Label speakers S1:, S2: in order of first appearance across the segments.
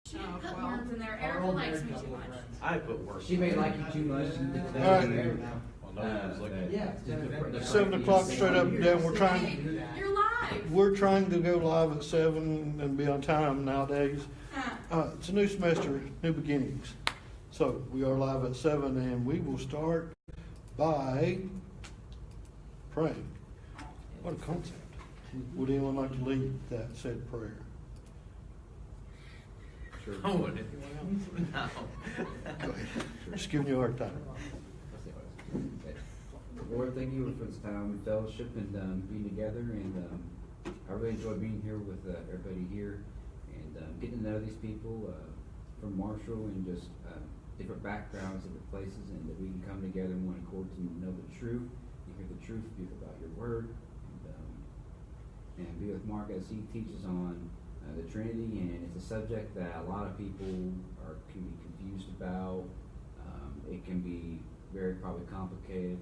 S1: She didn't put words in there. Erica likes me too much.
S2: I put words.
S3: She may like you too much.
S4: Yeah.
S5: 7 o'clock straight up and down.
S1: You're live.
S5: We're trying to go live at 7 and be on time nowadays. It's a new semester, new beginnings. So we are live at 7 and we will start by praying. What a concept. Would anyone like to lead that said prayer?
S3: Sure.
S2: I would if you want to. No.
S5: Go ahead. Just giving you a hard time.
S3: Lord, thank you for this time in fellowship and being together. And I really enjoy being here with everybody here and getting to know these people from Marshall and just different backgrounds, different places, and that we can come together in one accord to know the truth, to hear the truth, speak about your word, and be with Mark as he teaches on the Trinity. And it's a subject that a lot of people can be confused about. It can be very probably complicated.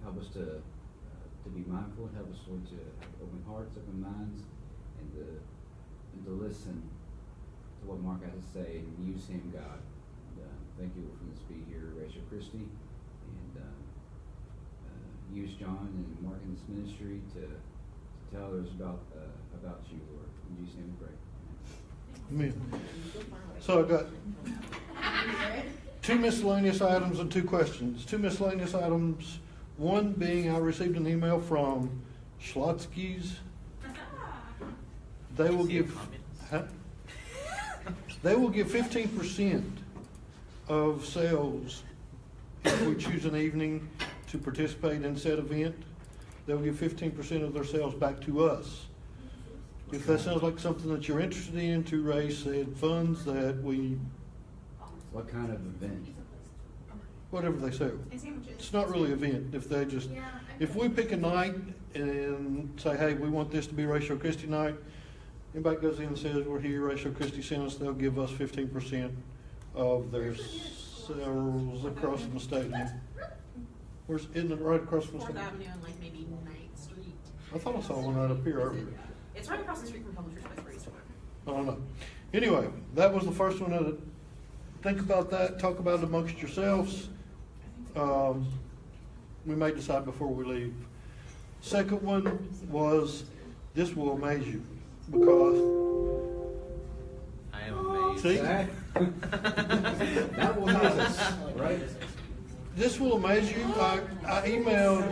S3: Help us to be mindful. Help us, Lord, to have open hearts, open minds, and to listen to what Mark has to say and use him, God. And, thank you for this be here, Rachel Christie, and use John and Mark in this ministry to tell others about you, Lord. In Jesus' name we pray.
S5: Amen. So I got 2 miscellaneous items and 2 questions. 2 miscellaneous items. One being, I received an email from Schlotzky's. They will give 15% of sales if we choose an evening to participate in said event. They'll give 15% of their sales back to us. If that sounds like something that you're interested in to raise said funds that we...
S3: What kind of event?
S5: Whatever they sell. It's not really an event. If they just, if we pick a night and say, hey, we want this to be Rachel Christie night, anybody goes in and says, we're here, Rachel Christie sent us, they'll give us 15% of their sales across from the stadium. Isn't it right across from the
S1: 4th
S5: stadium?
S1: Avenue and like maybe 9th Street.
S5: I thought I saw one right up here earlier.
S1: It's right across the street from Publishers Place.
S5: I don't know. Anyway, that was the first one. Think about that. Talk about it amongst yourselves. We may decide before we leave. Second one was, this will amaze you because
S2: I am amazed.
S5: see,
S3: That will amaze us, right?
S5: this will amaze you. I emailed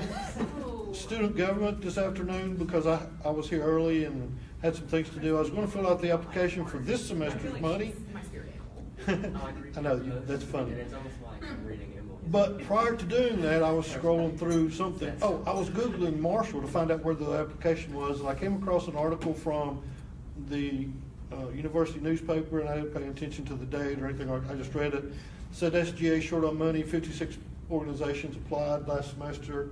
S5: student government this afternoon because I was here early and had some things to do. I was going to fill out the application for this semester's money. I know, that's funny. But prior to doing that, I was scrolling through something. Oh, I was Googling Marshall to find out where the application was, and I came across an article from the university newspaper, and I didn't pay attention to the date or anything like that. I just read it. It said SGA short on money, 56 organizations applied last semester,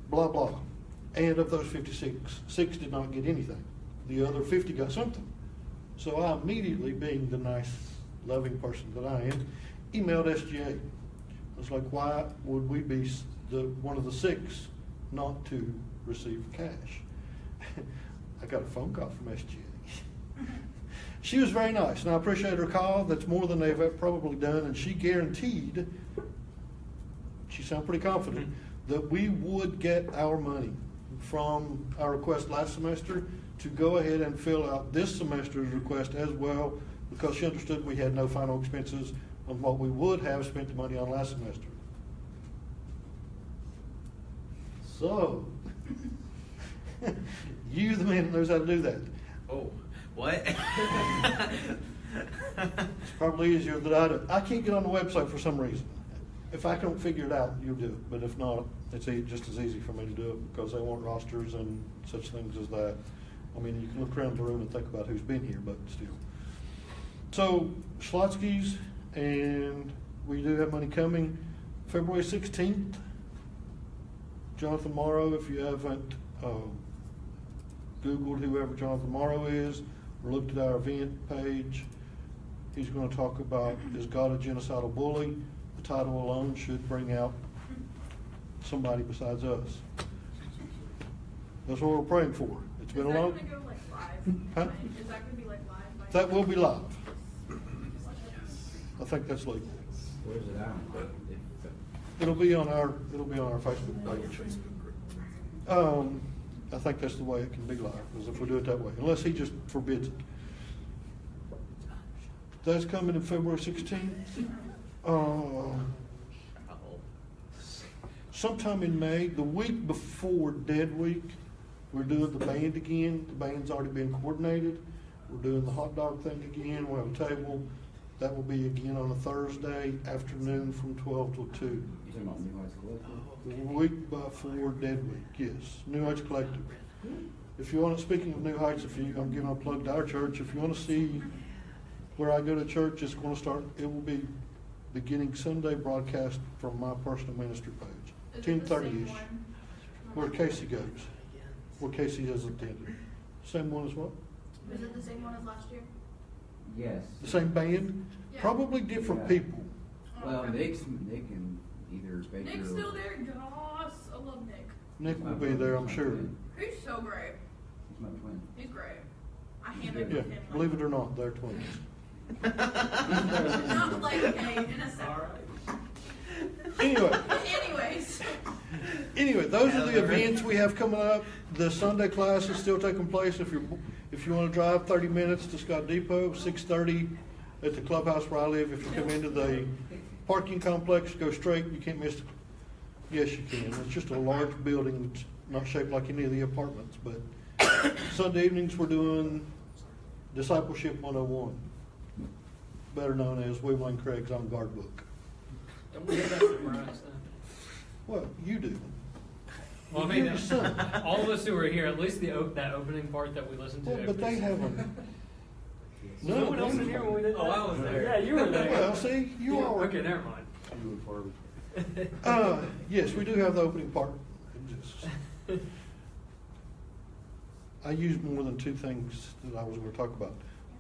S5: blah, blah. And of those 56, 6 did not get anything. The other 50 got something. So I immediately, being the nice, loving person that I am, emailed SGA. I was like, why would we be one of the 6 not to receive cash? I got a phone call from SGA. She was very nice, and I appreciate her call. That's more than they've probably done, and she guaranteed, she sounded pretty confident, that we would get our money from our request last semester to go ahead and fill out this semester's request as well, because she understood we had no final expenses on what we would have spent the money on last semester. So, you the man that knows how to do that.
S2: Oh, what?
S5: It's probably easier than I do. I can't get on the website for some reason. If I don't figure it out, you'll do it. But if not, it's just as easy for me to do it because they want rosters and such things as that. I mean, you can look around the room and think about who's been here, but still. So, Schlotzky's, and we do have money coming February 16th. Jonathan Morrow, if you haven't Googled whoever Jonathan Morrow is or looked at our event page, he's going to talk about, is God a genocidal bully? The title alone should bring out somebody besides us. That's what we're praying for. It's been a long...
S1: Is that going to go like live?
S5: Huh?
S1: Is that going to be like live?
S5: That will be live. I think that's legal.
S3: Where's it at?
S5: It'll be on our Facebook page. I think that's the way it can be live, is if we do it that way, unless he just forbids it. That's coming in February 16th. Sometime in May, the week before Dead Week, we're doing the band again. The band's already been coordinated. We're doing the hot dog thing again. We'll have a table. That will be again on a Thursday afternoon from 12 till 2.
S3: You talking about New Heights Collective?
S5: The week before Dead Week, yes. New Heights Collective. If you want to, speaking of New Heights, I'm giving a plug to our church. If you want to see where I go to church, it will be beginning Sunday broadcast from my personal ministry page. 10:30-ish. Where Casey goes. Where Casey has attended. Same one as what?
S1: Is it the same one as last year?
S3: Yes.
S5: The same band?
S1: Yeah.
S5: Probably different
S3: Yeah.
S5: people.
S3: Well, Nick and either Baker
S1: Nick's
S3: or...
S1: still there, gosh, I love Nick.
S5: Nick will be there, I'm sure.
S1: He's so great.
S3: He's my twin.
S1: He's great. I handled
S5: Yeah,
S1: with him.
S5: believe it or not, they're twins.
S1: Not like a innocent.
S5: Anyway.
S1: Anyways.
S5: Those are the events we have coming up. The Sunday class is still taking place. If you want to drive 30 minutes to Scott Depot, 6:30 at the clubhouse where I live. If you come into the parking complex, go straight. You can't miss it. Yes, you can. It's just a large building. It's not shaped like any of the apartments. But Sunday evenings we're doing Discipleship 101, better known as William Lane Craig's On Guard book.
S4: Don't we have that memorized then?
S5: Well, you do.
S4: Well, I
S5: You're
S4: mean,
S5: the son.
S4: all of us who were here, at least that opening part that we listened to.
S5: Well, but they haven't.
S4: No one else in here when we did that?
S6: Oh, I was there.
S4: Yeah, you were there.
S5: Well, see, you are.
S4: Okay, never mind.
S5: Yes, we do have the opening part. I used more than two things that I was going to talk about.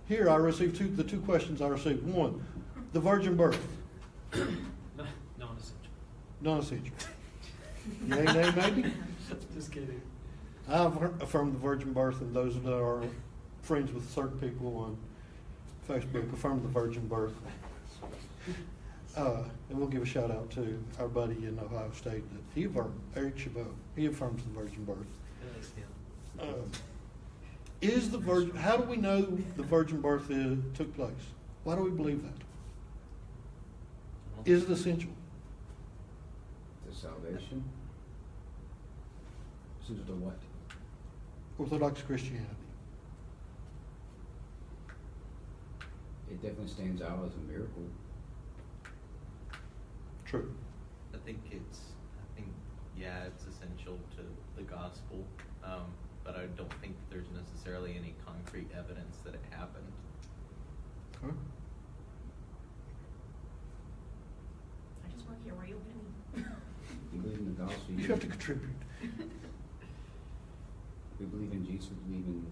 S5: Here, I received the two questions I received. One, the virgin birth,
S4: Non-essential.
S5: non-essential. Yay, nay, maybe?
S4: Just kidding.
S5: I've affirmed the virgin birth, and those that are friends with certain people on Facebook affirmed the virgin birth. And we'll give a shout out to our buddy in Ohio State that he affirmed, Eric Chabot. He affirms the virgin birth. Is the virgin? How do we know the virgin birth took place? Why do we believe that? Is it essential?
S3: To salvation? Essential to what?
S5: Orthodox Christianity.
S3: It definitely stands out as a miracle.
S5: True.
S2: I think it's essential to the gospel, but I don't think there's necessarily any concrete evidence that it happened.
S5: Okay.
S1: I just work here. Where are you opening?
S3: We believe in the gospel.
S5: You have to contribute.
S3: We believe in Jesus. We believe in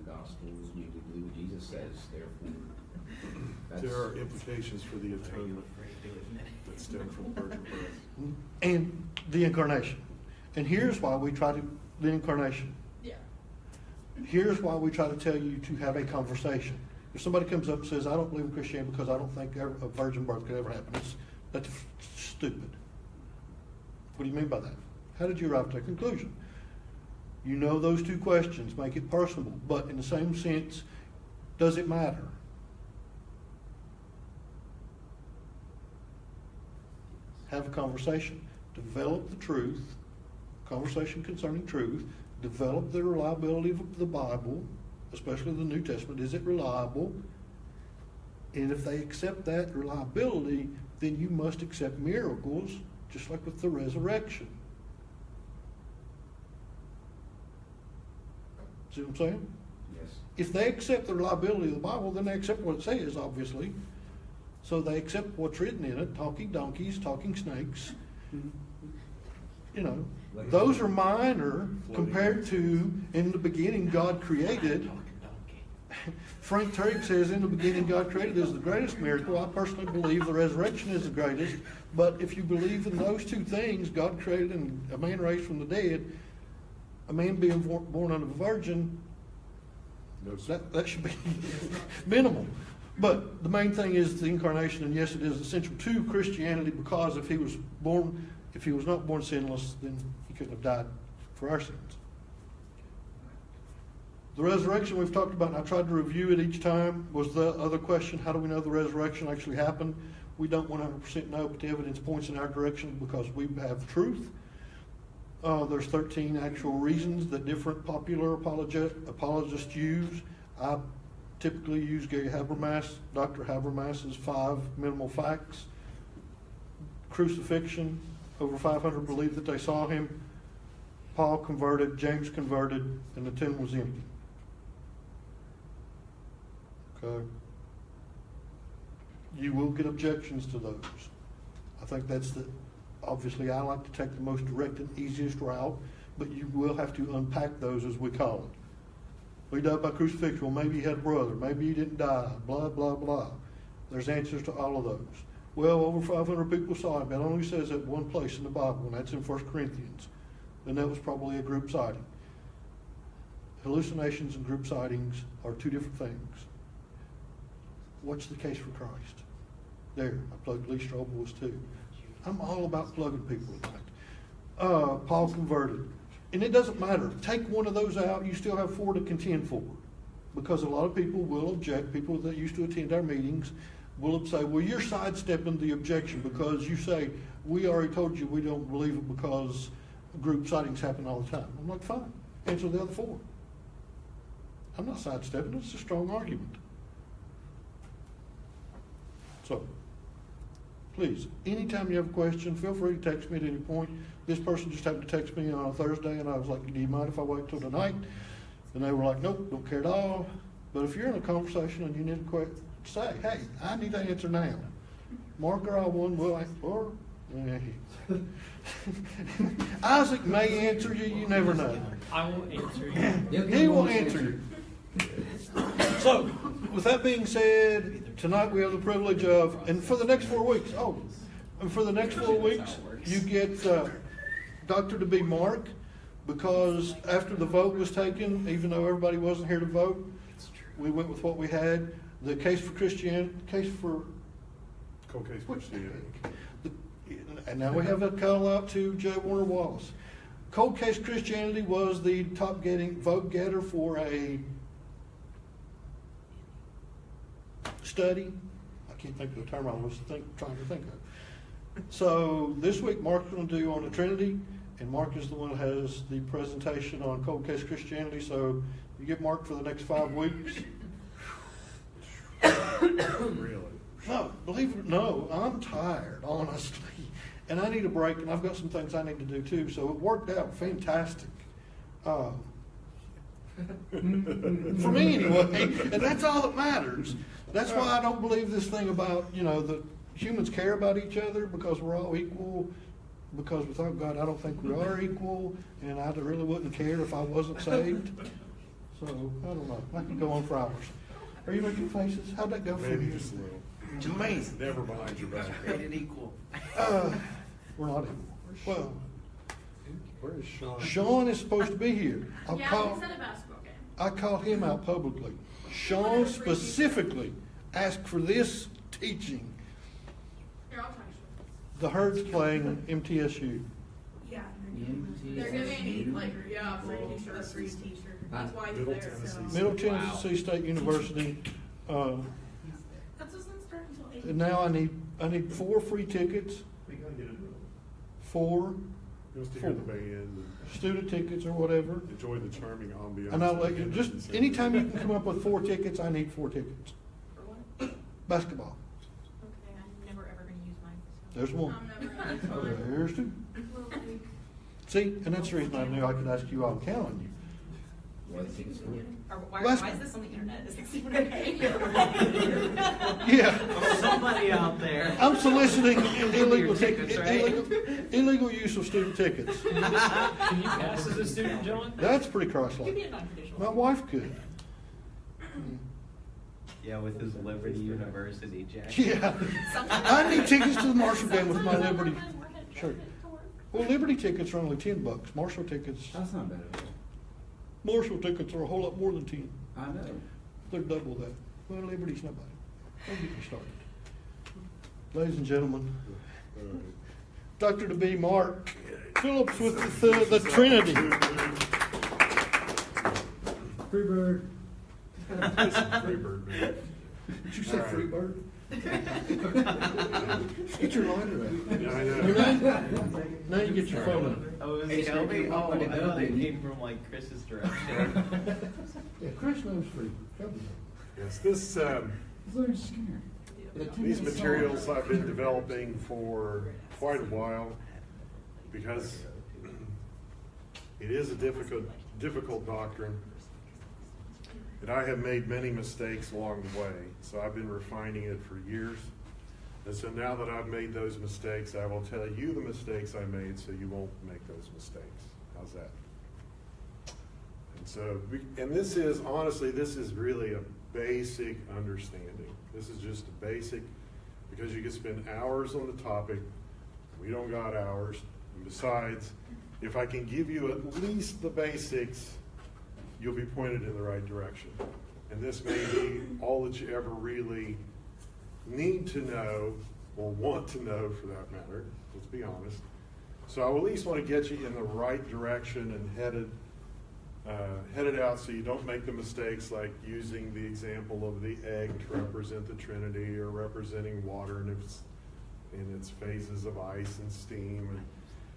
S3: the gospel. We believe what Jesus says. Therefore,
S7: There are implications for the atonement that stem from virgin birth.
S5: And the incarnation. And here's why we try to, the incarnation.
S1: Yeah.
S5: Here's why we try to tell you to have a conversation. If somebody comes up and says, I don't believe in Christianity because I don't think a virgin birth could ever happen, that's stupid. What do you mean by that? How did you arrive at that conclusion? You know those two questions make it personable, but in the same sense, does it matter? Have a conversation. Develop the truth, conversation concerning truth, develop the reliability of the Bible, especially the New Testament. Is it reliable? And if they accept that reliability, then you must accept miracles, just like with the resurrection. See what I'm saying?
S3: yes.
S5: If they accept the reliability of the Bible, then they accept what it says, obviously. So they accept what's written in it, talking donkeys, talking snakes. You know, those are minor compared to, in the beginning God created. Frank Turek says, in the beginning God created is the greatest miracle. I personally believe the resurrection is the greatest. But if you believe in those two things, God created and a man raised from the dead, a man being born of a virgin, that should be minimal. But the main thing is the incarnation, and yes, it is essential to Christianity, because if he was not born sinless, then he couldn't have died for our sins. The resurrection we've talked about, and I tried to review it each time, was the other question: how do we know the resurrection actually happened? We don't 100% know, but the evidence points in our direction because we have truth. There's 13 actual reasons that different popular apologists use. I typically use Gary Habermas, Dr. Habermas's 5 minimal facts. Crucifixion, over 500 believe that they saw him. Paul converted, James converted, and the tomb was empty. Okay. You will get objections to those. I think that's obviously I like to take the most direct and easiest route, but you will have to unpack those, as we call it. Well, he died by crucifixion. Well, maybe he had a brother. Maybe he didn't die. Blah, blah, blah. There's answers to all of those. Well, over 500 people saw him. That only says that one place in the Bible, and that's in 1 Corinthians. And that was probably a group sighting. Hallucinations and group sightings are two different things. What's the case for Christ? There, I plugged Lee Strobel's too. I'm all about plugging people tonight. Paul converted. And it doesn't matter. Take one of those out, you still have 4 to contend for. Because a lot of people will object. People that used to attend our meetings will say, well, you're sidestepping the objection because you say, we already told you we don't believe it because group sightings happen all the time. I'm like, fine. Answer the other 4. I'm not sidestepping. It's a strong argument. So, please, anytime you have a question, feel free to text me at any point. This person just happened to text me on a Thursday, and I was like, do you mind if I wait till tonight? And they were like, nope, don't care at all. But if you're in a conversation and you need a question, say, hey, I need an answer now. Mark or I one will, or Isaac may answer you, you never know.
S4: I will answer you.
S5: He will answer you. So, with that being said, tonight we have the privilege of, and for the next 4 weeks, you get Dr. to be Mark, because after the vote was taken, even though everybody wasn't here to vote, we went with what we had. The case for Christianity,
S7: Cold case Christianity.
S5: And now we have a call out to J. Warner Wallace. Cold case Christianity was the top vote getter for a study. I can't think of the term I was trying to think of. So this week Mark's going to do on the Trinity, and Mark is the one that has the presentation on cold case Christianity. So you get Mark for the next 5 weeks.
S7: Really?
S5: No, believe it or no, I'm tired, honestly. And I need a break, and I've got some things I need to do too. So it worked out fantastic. For me anyway, and that's all that matters. That's why I don't believe this thing about, that humans care about each other because we're all equal. Because without God, I don't think we are equal, and I really wouldn't care if I wasn't saved. So, I don't know. I can go on for hours. Are you making faces? How'd that go for
S7: Maybe
S5: you?
S7: just a little.
S5: Amazing.
S7: Never behind your back.
S2: Created equal.
S5: We're not equal. Well,
S7: Where is Sean?
S5: Sean is supposed to be here.
S1: Yeah, he said a basketball game.
S5: I called him out publicly. Sean specifically asked for this teaching.
S1: Here, I'll try to.
S5: The Herd's playing MTSU.
S1: Yeah. They're giving free t-shirt, free t-shirt. That's why he's
S7: Middle
S1: there.
S7: Tennessee.
S1: So.
S5: Middle Tennessee State University.
S1: That doesn't start until 8.
S5: And now I need 4 free tickets.
S7: We gotta get it.
S5: 4
S7: Just to hear the band and
S5: student tickets or whatever.
S7: enjoy the charming ambiance.
S5: And I'll let you, just anytime you can come up with 4 tickets, I need 4 tickets.
S1: For what?
S5: Basketball.
S1: Okay, I'm never ever going to use mine. So.
S5: There's 1.
S1: I'm never going to.
S5: There's 2. See, and that's the reason I knew I could ask you all to count on you.
S1: Why is this on the internet? Is this even okay?
S5: Yeah.
S2: Somebody out there.
S5: I'm soliciting illegal
S2: tickets, right?
S5: illegal use of student tickets.
S4: Can you pass as a student, John?
S5: That's pretty
S1: It could be
S5: Christ-like.
S1: a non-traditional.
S5: My wife could.
S2: Yeah, with his Liberty University jacket.
S5: Yeah. I need tickets to the Marshall game with my Liberty shirt. Well, Liberty tickets are only $10. Marshall tickets.
S3: That's not bad at all.
S5: Marshall tickets are a whole lot more than 10.
S3: I know.
S5: They're double that. Well, Liberty's not bad. Don't get me started. Ladies and gentlemen, Dr. to be Mark Phillips with the Trinity.
S3: Free bird.
S7: Free bird, man.
S5: Did you say
S7: All right.
S5: free bird? Get your lighter out.
S7: Yeah, I know.
S5: Now you get your phone.
S2: Oh,
S3: Hey,
S2: Shelby?
S3: Shelby,
S2: Oh,
S3: what
S2: I
S3: about
S2: thought they
S3: you?
S2: came from like Chris's direction.
S5: Yeah, Chris knows free.
S7: Yes, this,
S3: Very scared.
S7: these materials I've been developing for quite a while because it is a difficult doctrine. And I have made many mistakes along the way, so I've been refining it for years. And so now that I've made those mistakes, I will tell you the mistakes I made so you won't make those mistakes. How's that? And so, and this is, honestly, this is really a basic understanding. This is just a basic, because you can spend hours on the topic. We don't got hours. And besides, if I can give you at least the basics, you'll be pointed in the right direction. And this may be all that you ever really need to know or want to know for that matter, let's be honest. So I at least want to get you in the right direction and headed out so you don't make the mistakes like using the example of the egg to represent the Trinity or representing water and its phases of ice and steam,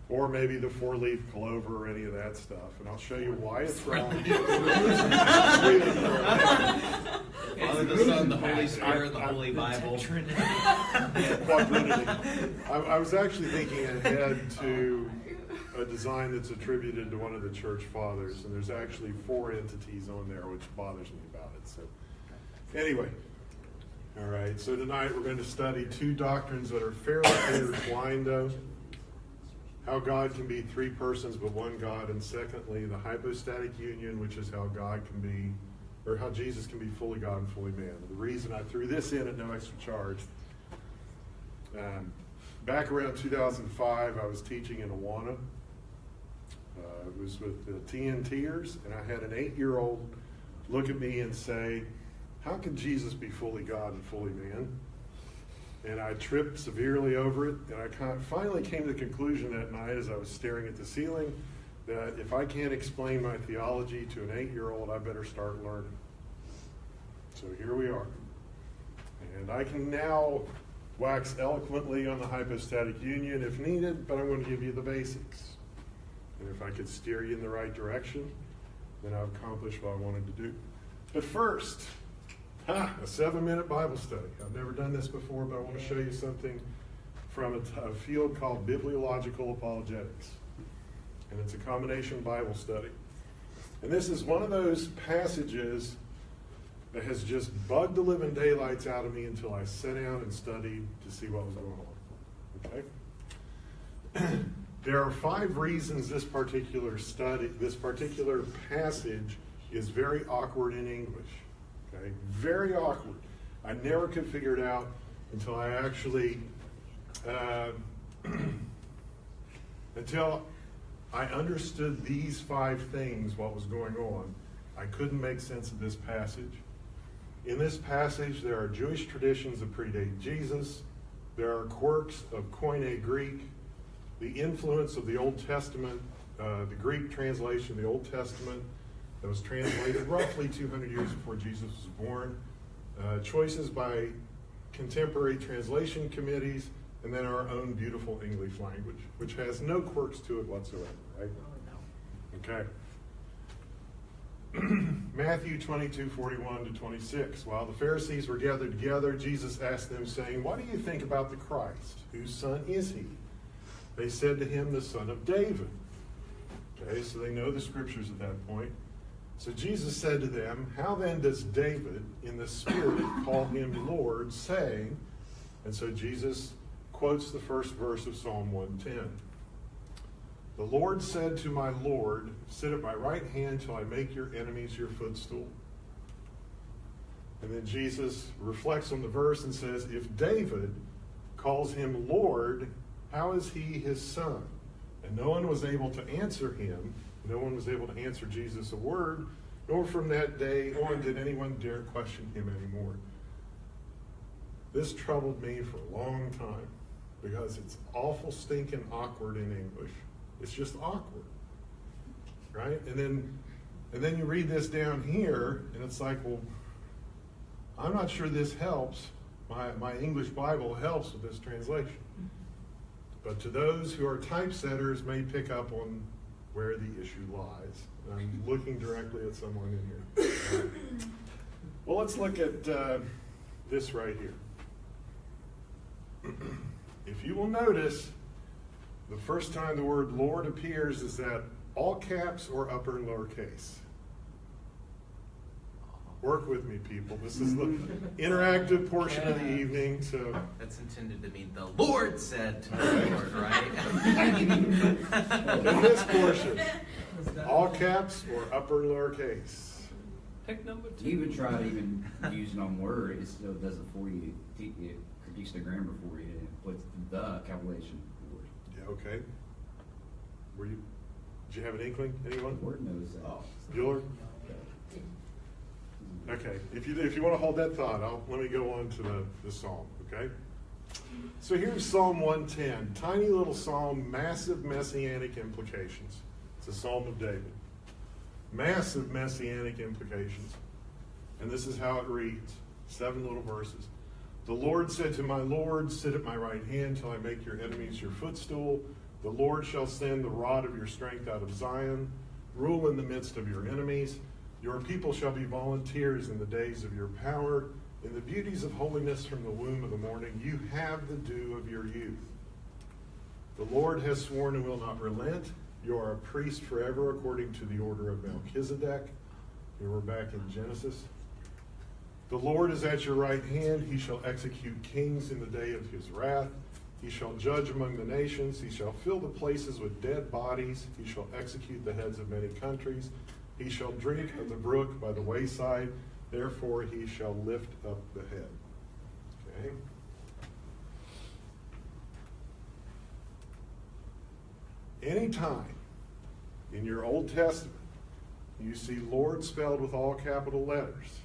S7: or maybe the four-leaf clover or any of that stuff. And I'll show you why it's wrong.
S2: Father, the Son, the Holy Spirit, the Holy Bible.
S7: Quadrinity. I was actually thinking ahead to a design that's attributed to one of the church fathers, and there's actually 4 entities on there, which bothers me about it. So, anyway, all right. So tonight we're going to study 2 doctrines that are fairly intertwined, though. How God can be 3 persons but one God, and secondly, the hypostatic union, which is how God can be, or how Jesus can be fully God and fully man. The reason I threw this in at no extra charge, back around 2005, I was teaching in Awana. It was with the TNTers, and I had an 8-year-old look at me and say, "How can Jesus be fully God and fully man?" And I tripped severely over it, and I finally came to the conclusion that night as I was staring at the ceiling that if I can't explain my theology to an 8-year-old, I better start learning. So here we are. And I can now wax eloquently on the hypostatic union if needed, but I'm going to give you the basics. And if I could steer you in the right direction, then I've accomplished what I wanted to do. But first, a 7-minute Bible study. I've never done this before, but I want to show you something from a field called bibliological apologetics. And it's a combination Bible study. And this is one of those passages that has just bugged the living daylights out of me until I sat down and studied to see what was going on. Okay? There are 5 reasons this particular passage is very awkward in English. Okay? Very awkward. I never could figure it out until I actually, until I understood these 5 things, what was going on. I couldn't make sense of this passage. In this passage, there are Jewish traditions that predate Jesus. There are quirks of Koine Greek, the influence of the Old Testament, the Greek translation of the Old Testament that was translated roughly 200 years before Jesus was born, choices by contemporary translation committees, and then our own beautiful English language, which has no quirks to it whatsoever, right? Okay. Matthew 22:41-26. While the Pharisees were gathered together, Jesus asked them, saying, "What do you think about the Christ? Whose son is he?" They said to him, "The son of David." Okay, so they know the scriptures at that point. So Jesus said to them, "How then does David, in the Spirit, call him Lord, saying," and so Jesus quotes the first verse of Psalm 110. "The Lord said to my Lord, sit at my right hand till I make your enemies your footstool." And then Jesus reflects on the verse and says, "If David calls him Lord, how is he his son?" And no one was able to answer him. No one was able to answer Jesus a word, nor from that day on did anyone dare question him anymore. This troubled me for a long time because it's awful stinking awkward in English. It's just awkward, right? And then you read this down here, and it's like, well, I'm not sure this helps. My English Bible helps with this translation. But to those who are typesetters may pick up on where the issue lies. I'm looking directly at someone in here. Well, let's look at this right here. If you will notice, the first time the word Lord appears is that all caps or upper and lower case. Work with me, people. This is the interactive portion of the evening. So
S2: That's intended to mean the Lord said to the Lord, right?
S7: in this portion, all caps or upper and lower case.
S4: Pick number 2.
S3: You even try to even using on Word, it still does it for you. It critiques the grammar for you and puts the capitalization word.
S7: Yeah, okay. Did you have an inkling? Anyone?
S3: Word knows that.
S7: Bueller? Okay, if you want to hold that thought, let me go on to the psalm, okay? So here's Psalm 110, tiny little psalm, massive messianic implications. It's a psalm of David. Massive messianic implications. And this is how it reads, 7 little verses. The Lord said to my Lord, sit at my right hand till I make your enemies your footstool. The Lord shall send the rod of your strength out of Zion, rule in the midst of your enemies. Your people shall be volunteers in the days of your power. In the beauties of holiness from the womb of the morning, you have the dew of your youth. The Lord has sworn and will not relent. You are a priest forever according to the order of Melchizedek. Here we're back in Genesis. The Lord is at your right hand. He shall execute kings in the day of his wrath. He shall judge among the nations. He shall fill the places with dead bodies. He shall execute the heads of many countries. He shall drink of the brook by the wayside, therefore he shall lift up the head. Okay? Anytime in your Old Testament you see Lord spelled with all capital letters,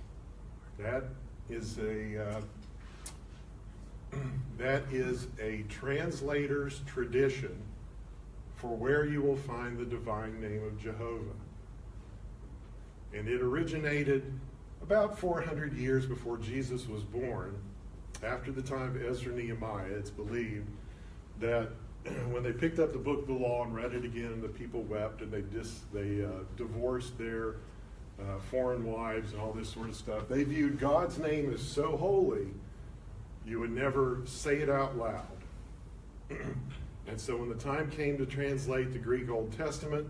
S7: that is a translator's tradition for where you will find the divine name of Jehovah. And it originated about 400 years before Jesus was born. After the time of Ezra and Nehemiah, it's believed that when they picked up the book of the law and read it again, and the people wept, and they divorced their foreign wives and all this sort of stuff, they viewed God's name as so holy, you would never say it out loud. And so when the time came to translate the Greek Old Testament,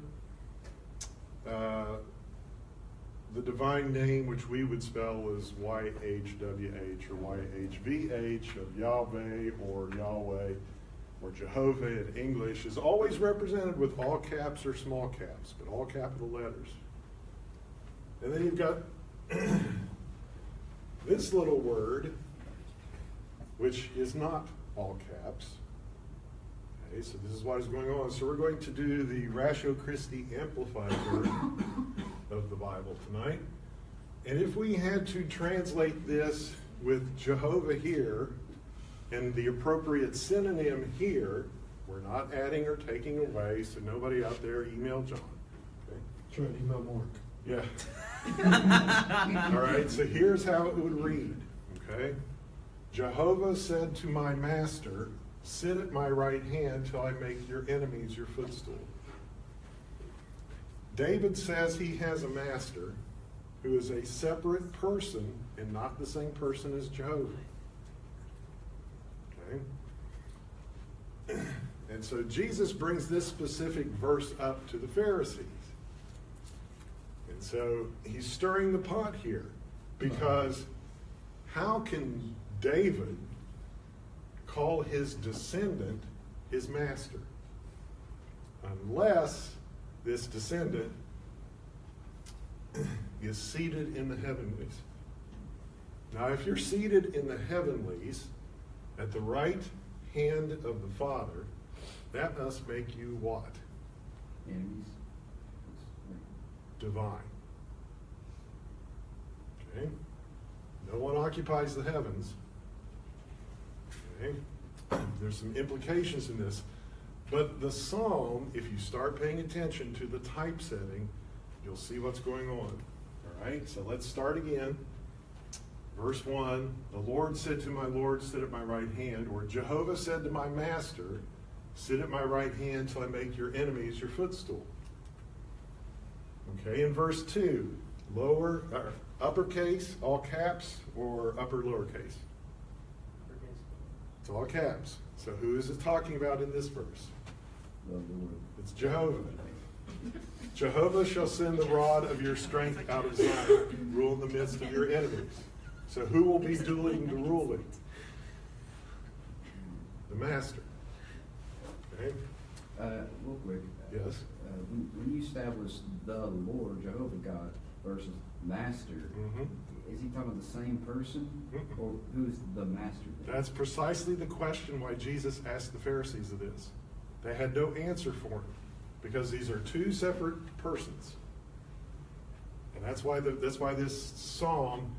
S7: the divine name, which we would spell as YHWH or YHVH of Yahweh or Yahweh or Jehovah in English, is always represented with all caps or small caps, but all capital letters. And then you've got this little word, which is not all caps. Okay, so this is what is going on. So we're going to do the Ratio Christi Amplified version of the Bible tonight. And if we had to translate this with Jehovah here and the appropriate synonym here, we're not adding or taking away, so nobody out there email John. Okay?
S5: Sure, email Mark.
S7: Yeah. All right, so here's how it would read, okay? Jehovah said to my master, sit at my right hand till I make your enemies your footstool. David says he has a master who is a separate person and not the same person as Jehovah. Okay? And so Jesus brings this specific verse up to the Pharisees. And so he's stirring the pot here, because how can David call his descendant his master unless this descendant is seated in the heavenlies? Now, if you're seated in the heavenlies at the right hand of the Father, that must make you what?
S3: Enemies.
S7: Divine. Okay? No one occupies the heavens. Okay? There's some implications in this. But the psalm, if you start paying attention to the typesetting, you'll see what's going on. All right? So let's start again. Verse 1, the Lord said to my Lord, sit at my right hand, or Jehovah said to my master, sit at my right hand till I make your enemies your footstool. Okay, in verse 2, uppercase, all caps, or upper lowercase? It's all caps. So who is it talking about in this verse?
S3: The Lord.
S7: It's Jehovah. Jehovah shall send the rod of your strength out of Zion, rule in the midst of your enemies. So who will be doing the ruling? The master. Okay?
S3: Real quick.
S7: Yes.
S3: When you establish the Lord, Jehovah God, versus master, is he talking about the same person? Or who's the master then?
S7: That's precisely the question why Jesus asked the Pharisees of this. They had no answer for him, because these are two separate persons. And that's why this psalm,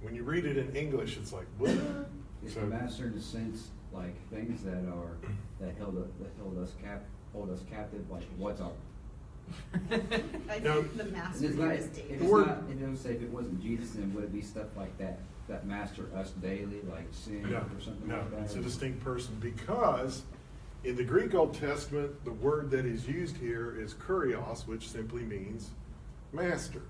S7: when you read it in English, it's like, what?
S3: Is the master in a sense like things that hold us captive, like what's our?
S1: I
S7: No.
S1: think the
S3: And
S1: master
S3: it's
S1: here
S3: not,
S1: is
S3: if
S1: David.
S3: it's not, if it was say if it wasn't Jesus, then would it be stuff like that master us daily, like sin
S7: No,
S3: or something
S7: no,
S3: like that?
S7: it's a distinct person, because in the Greek Old Testament, the word that is used here is kurios, which simply means master.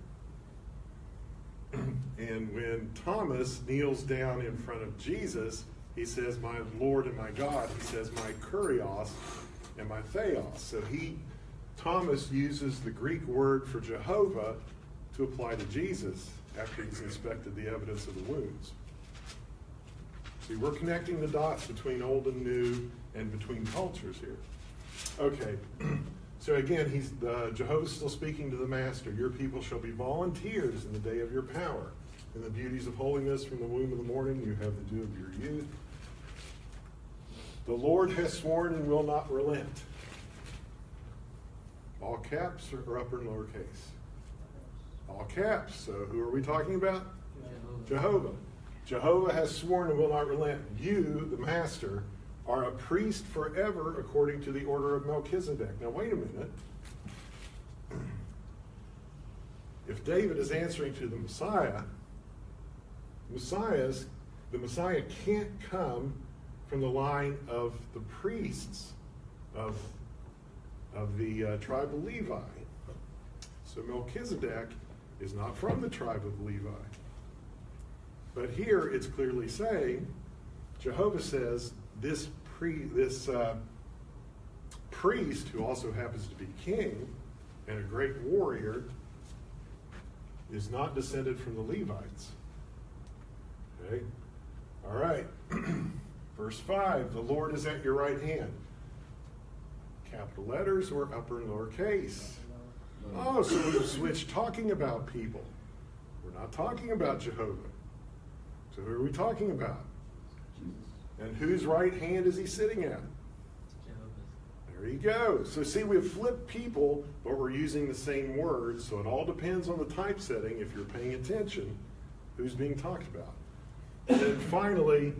S7: And when Thomas kneels down in front of Jesus, he says, my Lord and my God. He says, my kurios and my theos. So Thomas uses the Greek word for Jehovah to apply to Jesus after he's inspected the evidence of the wounds. See, we're connecting the dots between old and new and between cultures here. Okay, so again, Jehovah's still speaking to the master. Your people shall be volunteers in the day of your power. In the beauties of holiness from the womb of the morning, you have the dew of your youth. The Lord has sworn and will not relent. All caps or upper and lower case? All caps. So who are we talking about? Jehovah. Jehovah has sworn and will not relent. You, the master, are a priest forever according to the order of Melchizedek. Now wait a minute. If David is answering to the Messiah, the Messiah can't come from the line of the priests of the tribe of Levi. So Melchizedek is not from the tribe of Levi. But here it's clearly saying, Jehovah says, this priest, who also happens to be king and a great warrior, is not descended from the Levites. Okay? All right. Verse 5, the Lord is at your right hand. Capital letters or upper and lower case? Oh, so we've switched talking about people. We're not talking about Jehovah. So who are we talking about?
S3: Jesus.
S7: And whose right hand is he sitting at? There you go. So see, we've flipped people, but we're using the same words. So it all depends on the typesetting, if you're paying attention, who's being talked about. And then finally,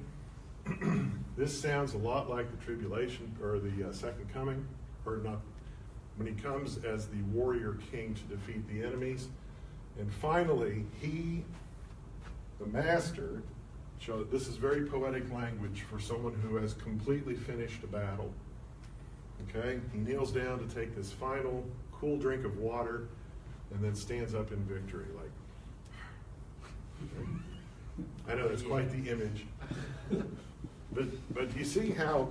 S7: this sounds a lot like the tribulation, or the second coming, or not, when he comes as the warrior king to defeat the enemies. And finally, he, the master, this is very poetic language for someone who has completely finished a battle. Okay? He kneels down to take this final cool drink of water and then stands up in victory. I know that's quite the image. But do you see how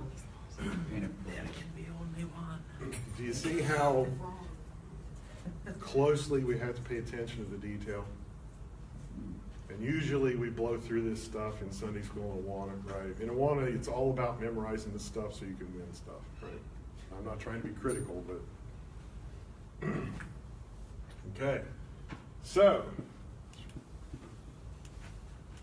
S7: do you see how closely we have to pay attention to the detail? And usually we blow through this stuff in Sunday school in Awana, right? In Awana, it's all about memorizing the stuff so you can win stuff, right? I'm not trying to be critical, but okay. So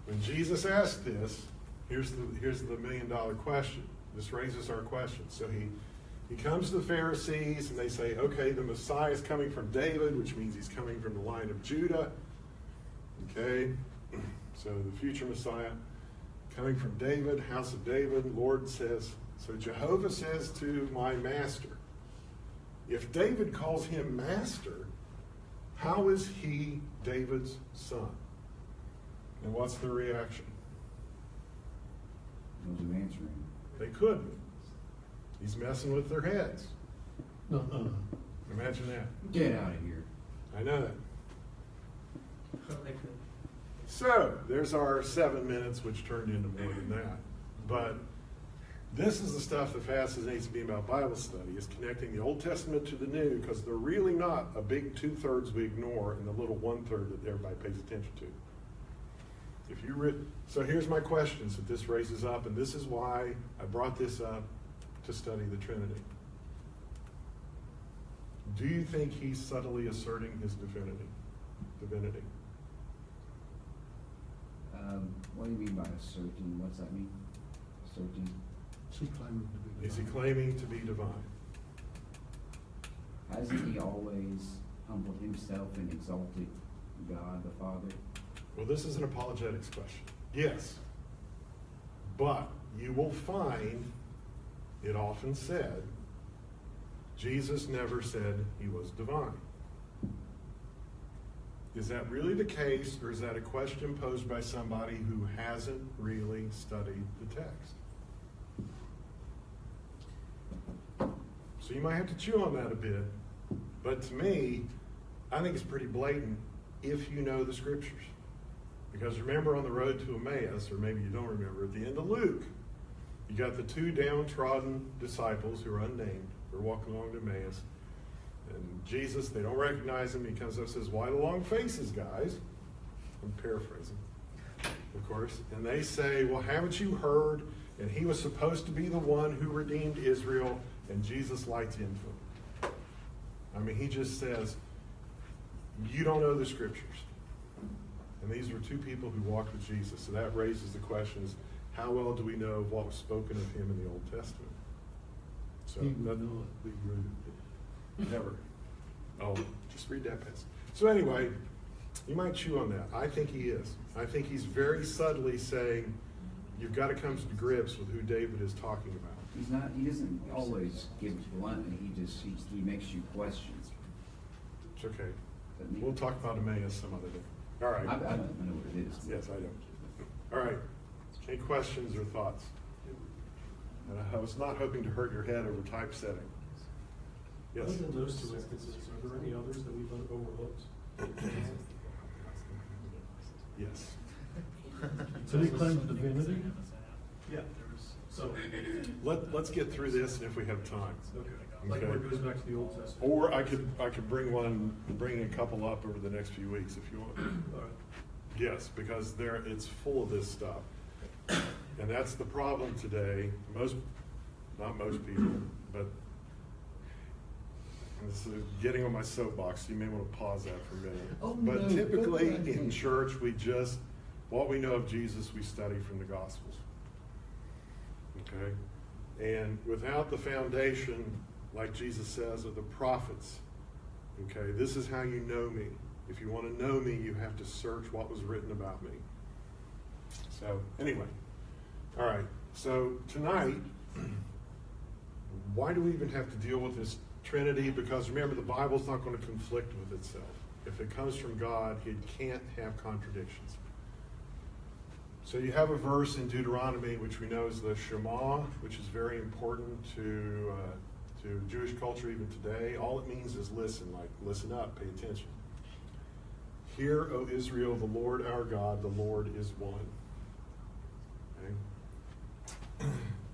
S7: when Jesus asked this, here's the $1 million question. This raises our question. So he comes to the Pharisees and they say, okay, the Messiah is coming from David, which means he's coming from the line of Judah. Okay, so the future Messiah coming from David, house of David. Lord says, so Jehovah says to my master, if David calls him master, how is he David's son? And what's their reaction?
S3: Wasn't answering.
S7: They couldn't. He's messing with their heads. Imagine that.
S3: Get out of here.
S7: I know that. So, there's our 7 minutes, which turned into more than that. But this is the stuff that fascinates me about Bible study, is connecting the Old Testament to the New, because they're really not a big 2/3 we ignore and the little 1/3 that everybody pays attention to. So here's my questions that this raises up, and this is why I brought this up to study the Trinity. Do you think he's subtly asserting his divinity?
S3: What do you mean by asserting? What's that mean? Asserting?
S7: Is he claiming to be divine?
S3: Hasn't he always humbled himself and exalted God the Father?
S7: Well, this is an apologetics question. Yes. But you will find it often said, Jesus never said he was divine. Is that really the case, or is that a question posed by somebody who hasn't really studied the text? So you might have to chew on that a bit. But to me, I think it's pretty blatant if you know the scriptures. Because remember, on the road to Emmaus, or maybe you don't remember, at the end of Luke, you got the 2 downtrodden disciples who are unnamed. They're walking along to Emmaus. And Jesus, they don't recognize him. He comes up and says, why the long faces, guys? I'm paraphrasing, of course. And they say, well, haven't you heard? And he was supposed to be the one who redeemed Israel. And Jesus lights into him. I mean, he just says, you don't know the scriptures. And these were 2 people who walked with Jesus. So that raises the questions, how well do we know what was spoken of him in the Old Testament? So never. Oh, just read that passage. So anyway, you might chew on that. I think he is. I think he's very subtly saying, you've got to come to grips with who David is talking about.
S3: He doesn't always give it bluntly. He makes you question.
S7: It's okay. We'll talk about Emmaus some other day. All right.
S3: I know what it is.
S7: Yes, I do. All right. Any questions or thoughts? And I was not hoping to hurt your head over typesetting. Yes?
S6: Other than those 2 instances, are there any others that we've overlooked?
S7: Yes.
S5: So he claims divinity?
S7: Yeah.
S6: So,
S7: Let's get through this, and if we have time.
S6: okay. Like where it goes back to the Old Testament.
S7: Or I could bring a couple up over the next few weeks if you want.
S6: All right.
S7: Yes, because it's full of this stuff. And that's the problem today. Not most people, but this is getting on my soapbox, so you may want to pause that for a minute.
S5: Oh,
S7: but
S5: no,
S7: typically in church, what we know of Jesus, we study from the Gospels. Okay? And without the foundation, like Jesus says, of the prophets, okay, this is how you know me. If you want to know me, you have to search what was written about me. So, anyway. All right. So, tonight, why do we even have to deal with this Trinity? Because remember, the Bible's not going to conflict with itself. If it comes from God, it can't have contradictions. So you have a verse in Deuteronomy, which we know is the Shema, which is very important to Jewish culture even today. All it means is listen, like listen up, pay attention. Hear, O Israel, the Lord our God, the Lord is one. Okay?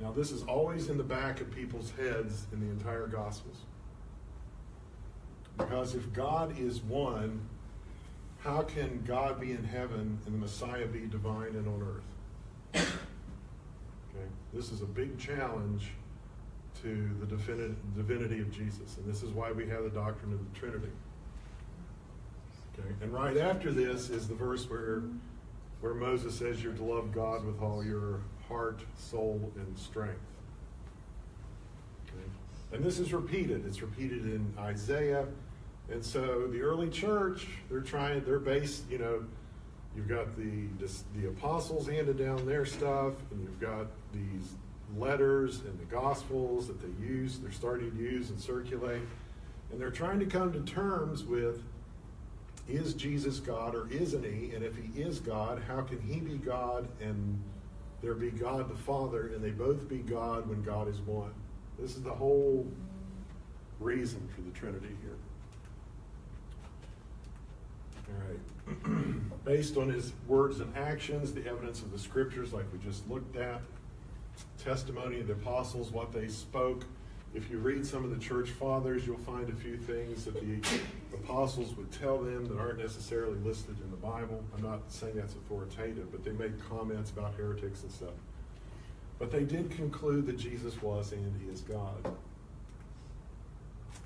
S7: Now this is always in the back of people's heads in the entire Gospels. Because if God is one, how can God be in heaven and the Messiah be divine and on earth? Okay? This is a big challenge to the divinity of Jesus. And this is why we have the doctrine of the Trinity. Okay? And right after this is the verse where Moses says you're to love God with all your heart, soul, and strength. Okay? And this is repeated. It's repeated in Isaiah. And so the early church, they're based, You've got the apostles handed down their stuff, and you've got these letters and the gospels that they're starting to use and circulate. And they're trying to come to terms with, is Jesus God or isn't he? And if he is God, how can he be God and there be God the Father, and they both be God when God is one? This is the whole reason for the Trinity here. All right. Based on his words and actions, the evidence of the scriptures like we just looked at, testimony of the apostles, what they spoke. If you read some of the church fathers, you'll find a few things that the apostles would tell them that aren't necessarily listed in the Bible. I'm not saying that's authoritative, but they make comments about heretics and stuff. But they did conclude that Jesus was and he is God.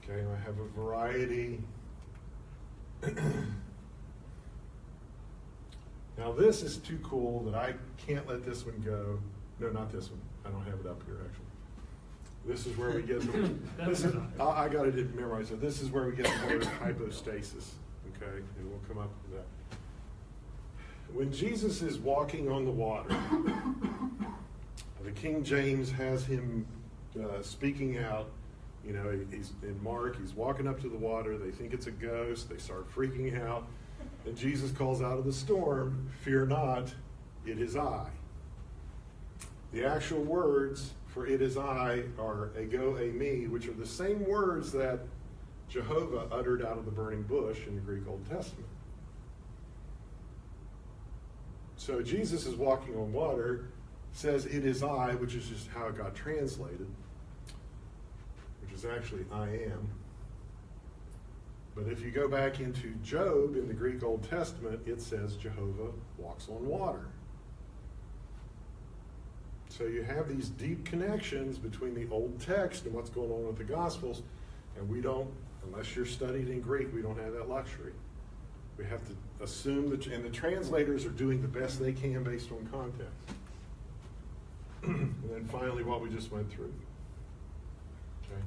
S7: Okay, I have a variety. Now this is too cool that I can't let this one go. No, not this one. I don't have it up here actually. This is where we get I got it memorized. So this is where we get the word hypostasis. Okay, and we'll come up with that. When Jesus is walking on the water, the King James has him speaking out. You know, he's in Mark, he's walking up to the water. They think it's a ghost. They start freaking out. And Jesus calls out of the storm, "Fear not, it is I." The actual words for "it is I" are ego, eimi, which are the same words that Jehovah uttered out of the burning bush in the Greek Old Testament. So Jesus is walking on water, says "it is I," which is just how it got translated, which is actually "I am." But if you go back into Job in the Greek Old Testament, it says Jehovah walks on water. So you have these deep connections between the Old Text and what's going on with the Gospels, and we don't, unless you're studied in Greek, we don't have that luxury. We have to assume that, and the translators are doing the best they can based on context. And then finally, what we just went through. Okay.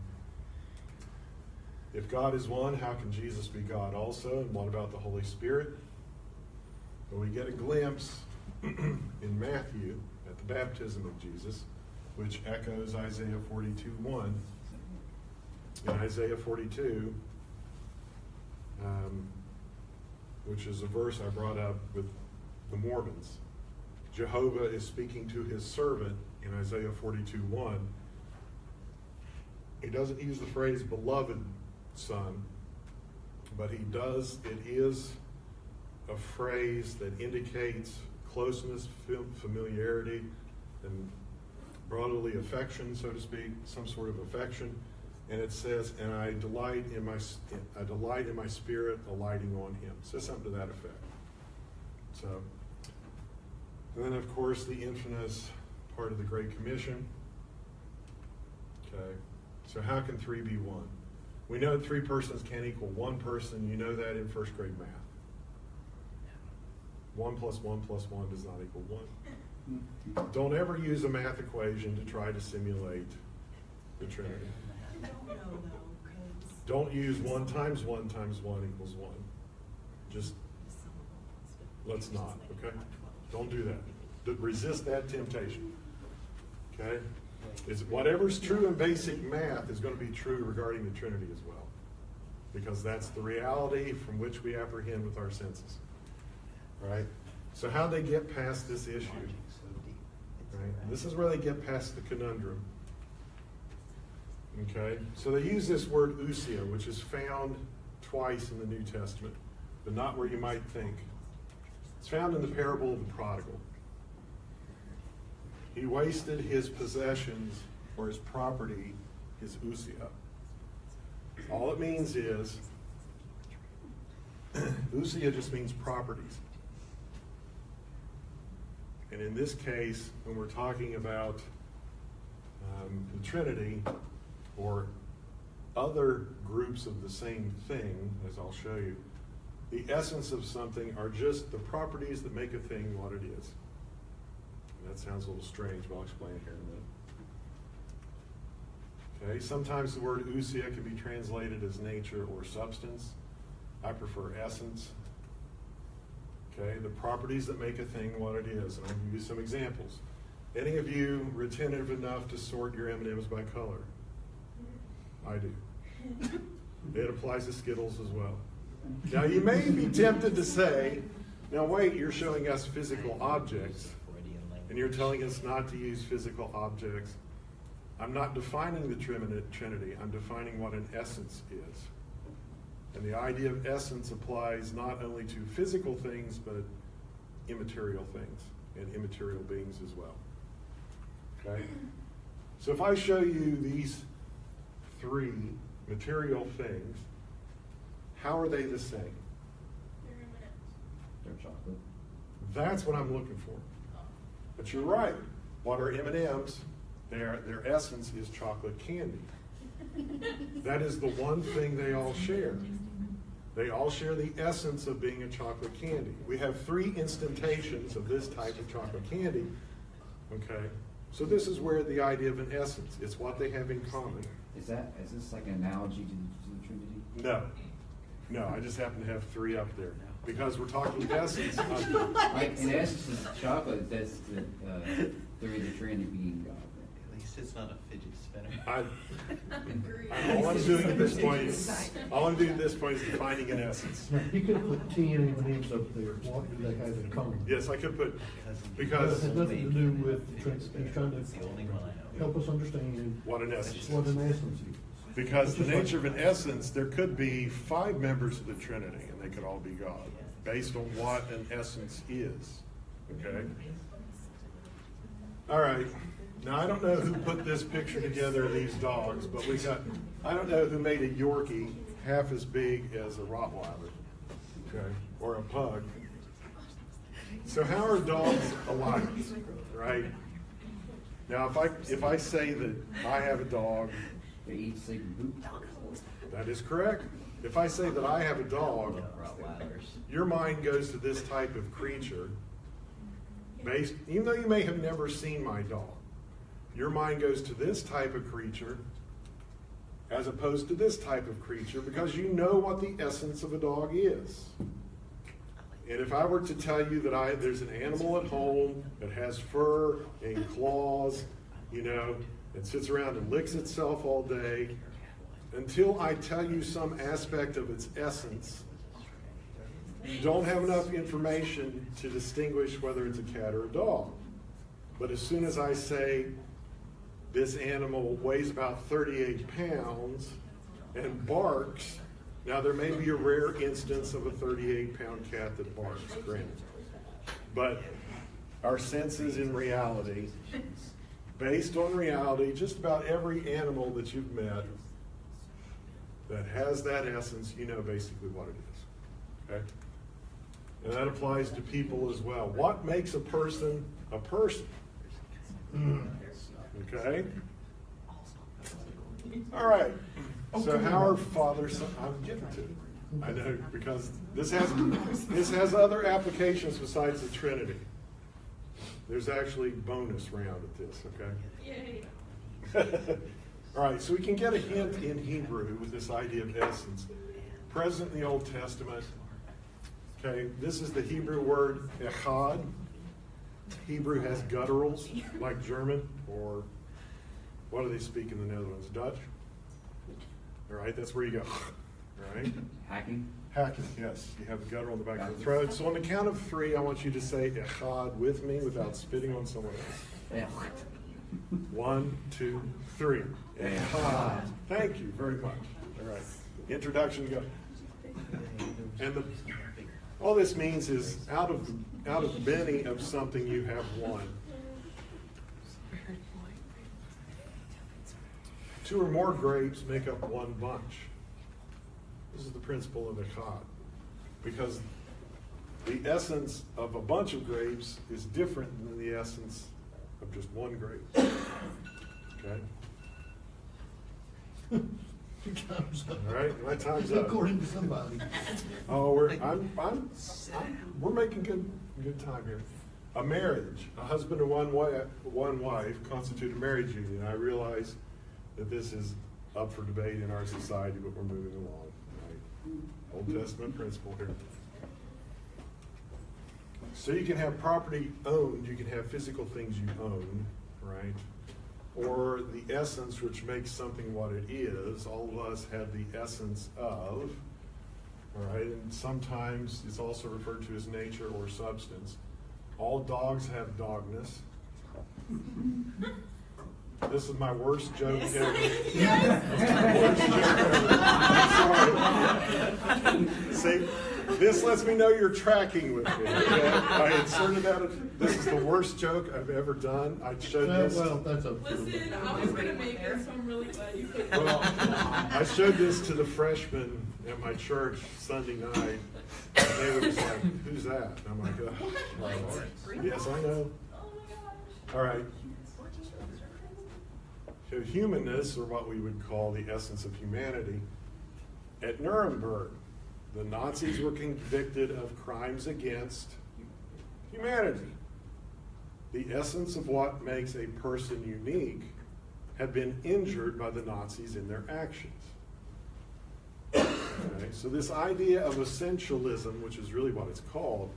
S7: If God is one, how can Jesus be God also? And what about the Holy Spirit? Well, we get a glimpse in Matthew at the baptism of Jesus, which echoes Isaiah 42:1. In Isaiah 42, which is a verse I brought up with the Mormons, Jehovah is speaking to his servant in Isaiah 42:1. He doesn't use the phrase beloved son, but he does. It is a phrase that indicates closeness, familiarity, and brotherly affection, so to speak, some sort of affection. And it says, "And I delight in my spirit, alighting on him." It says something to that effect. So, and then of course the infamous part of the Great Commission. Okay, so how can three be one? We know 3 persons can't equal 1 person. You know that in first grade math. 1 + 1 + 1 does not equal 1. Don't ever use a math equation to try to simulate the Trinity. Don't use 1 × 1 × 1 = 1. Just let's not, okay? Don't do that. Resist that temptation, okay? It's whatever's true in basic math is going to be true regarding the Trinity as well, because that's the reality from which we apprehend with our senses. Right? So how they get past this issue? Right? This is where they get past the conundrum. Okay? So they use this word ousia, which is found twice in the New Testament, but not where you might think. It's found in the parable of the prodigal. He wasted his possessions or his property, his ousia. All it means is, ousia just means properties. And in this case, when we're talking about the Trinity or other groups of the same thing, as I'll show you, the essence of something are just the properties that make a thing what it is. And that sounds a little strange, but I'll explain it here in a minute. Okay, sometimes the word ousia can be translated as nature or substance. I prefer essence. Okay, the properties that make a thing what it is. And I'll give you some examples. Any of you retentive enough to sort your M&Ms by color? I do. It applies to Skittles as well. Now you may be tempted to say, now wait, you're showing us physical objects, and you're telling us not to use physical objects. I'm not defining the Trinity, I'm defining what an essence is. And the idea of essence applies not only to physical things, but immaterial things and immaterial beings as well. Okay? So if I show you these three material things, how are they the same?
S3: They're chocolate.
S7: That's what I'm looking for. But you're right. What are M&Ms? Their essence is chocolate candy. That is the one thing they all share. They all share the essence of being a chocolate candy. We have three instantations of this type of chocolate candy. Okay? So this is where the idea of an essence, it's what they have in common.
S3: Is this like an analogy to the Trinity?
S7: No. No, I just happen to have three up there. Because we're talking essence.
S3: Right, in essence, it's chocolate. That's the theory of the Trinity being God.
S2: At least it's not a fidget spinner.
S7: All I'm doing at this point is defining an essence.
S5: Now, you could put 10 M&Ms up there. What do they have in common?
S7: Yes, I could put,
S5: It
S7: because
S5: has nothing to do with the Trinity. He's trying
S2: It's the only one I
S5: to
S2: know.
S5: help us understand
S7: what an essence
S5: what
S7: is.
S5: an essence is.
S7: Because the nature of an essence, there could be 5 members of the Trinity, and they could all be God, based on what an essence is. Okay? All right. Now, I don't know who put this picture together of these dogs, but I don't know who made a Yorkie half as big as a Rottweiler, okay, or a pug. So how are dogs alike, right? Now, if I say that I have a dog,
S3: They eat, sleep, and poop.
S7: that is correct. If I say that I have a dog,
S2: Rottweilers.
S7: your mind goes to this type of creature, even though you may have never seen my dog, your mind goes to this type of creature as opposed to this type of creature because you know what the essence of a dog is. And if I were to tell you that there's an animal at home that has fur and claws, and sits around and licks itself all day, until I tell you some aspect of its essence, you don't have enough information to distinguish whether it's a cat or a dog. But as soon as I say this animal weighs about 38 pounds and barks, now there may be a rare instance of a 38-pound cat that barks, granted. But our senses in reality, based on reality, just about every animal that you've met that has that essence, you know basically what it is. Okay? And that applies to people as well. What makes a person a person? Okay? All right. So how are father, son, I'm getting to it. I know, because this has other applications besides the Trinity. There's actually bonus round at this, okay?
S1: Yay.
S7: All right, so we can get a hint in Hebrew with this idea of essence. Present in the Old Testament, okay, this is the Hebrew word echad. Hebrew has gutturals, like German, or what do they speak in the Netherlands? Dutch? All right, that's where you go. All right?
S3: Hacking.
S7: Hacking, yes. You have a guttural in the back of the throat. So on the count of 3, I want you to say echad with me without spitting on someone else.
S3: Yeah.
S7: 1, 2, 3. Echad. Thank you very much. All right. Introduction, go. And all this means is out of many of something you have one. 2 or more grapes make up one bunch. This is the principle of echad. Because the essence of a bunch of grapes is different than the essence of just one grape. Okay?
S5: Your time's up.
S7: All right, my time's up.
S5: According to somebody.
S7: Oh, we're making good time here. A marriage, a husband and one wife constitute a marriage union. I realize that this is up for debate in our society, but we're moving along. Right? Old Testament principle here. So you can have property owned, you can have physical things you own, right? Or the essence which makes something what it is. All of us have the essence of, all right? And sometimes it's also referred to as nature or substance. All dogs have dogness. This is my worst joke ever. Worst joke ever. See, this lets me know you're tracking with me. Okay? I inserted that. This is the worst joke I've ever done. I showed this.
S5: Well, that's a.
S1: Listen, I was gonna make it, so I'm really glad you put it.
S7: Well, I showed this to the freshmen at my church Sunday night, and they were just like, "Who's that?" And I'm like, "Yes, I know." All right. So humanness, or what we would call the essence of humanity, at Nuremberg, the Nazis were convicted of crimes against humanity. The essence of what makes a person unique had been injured by the Nazis in their actions. Okay, so this idea of essentialism, which is really what it's called,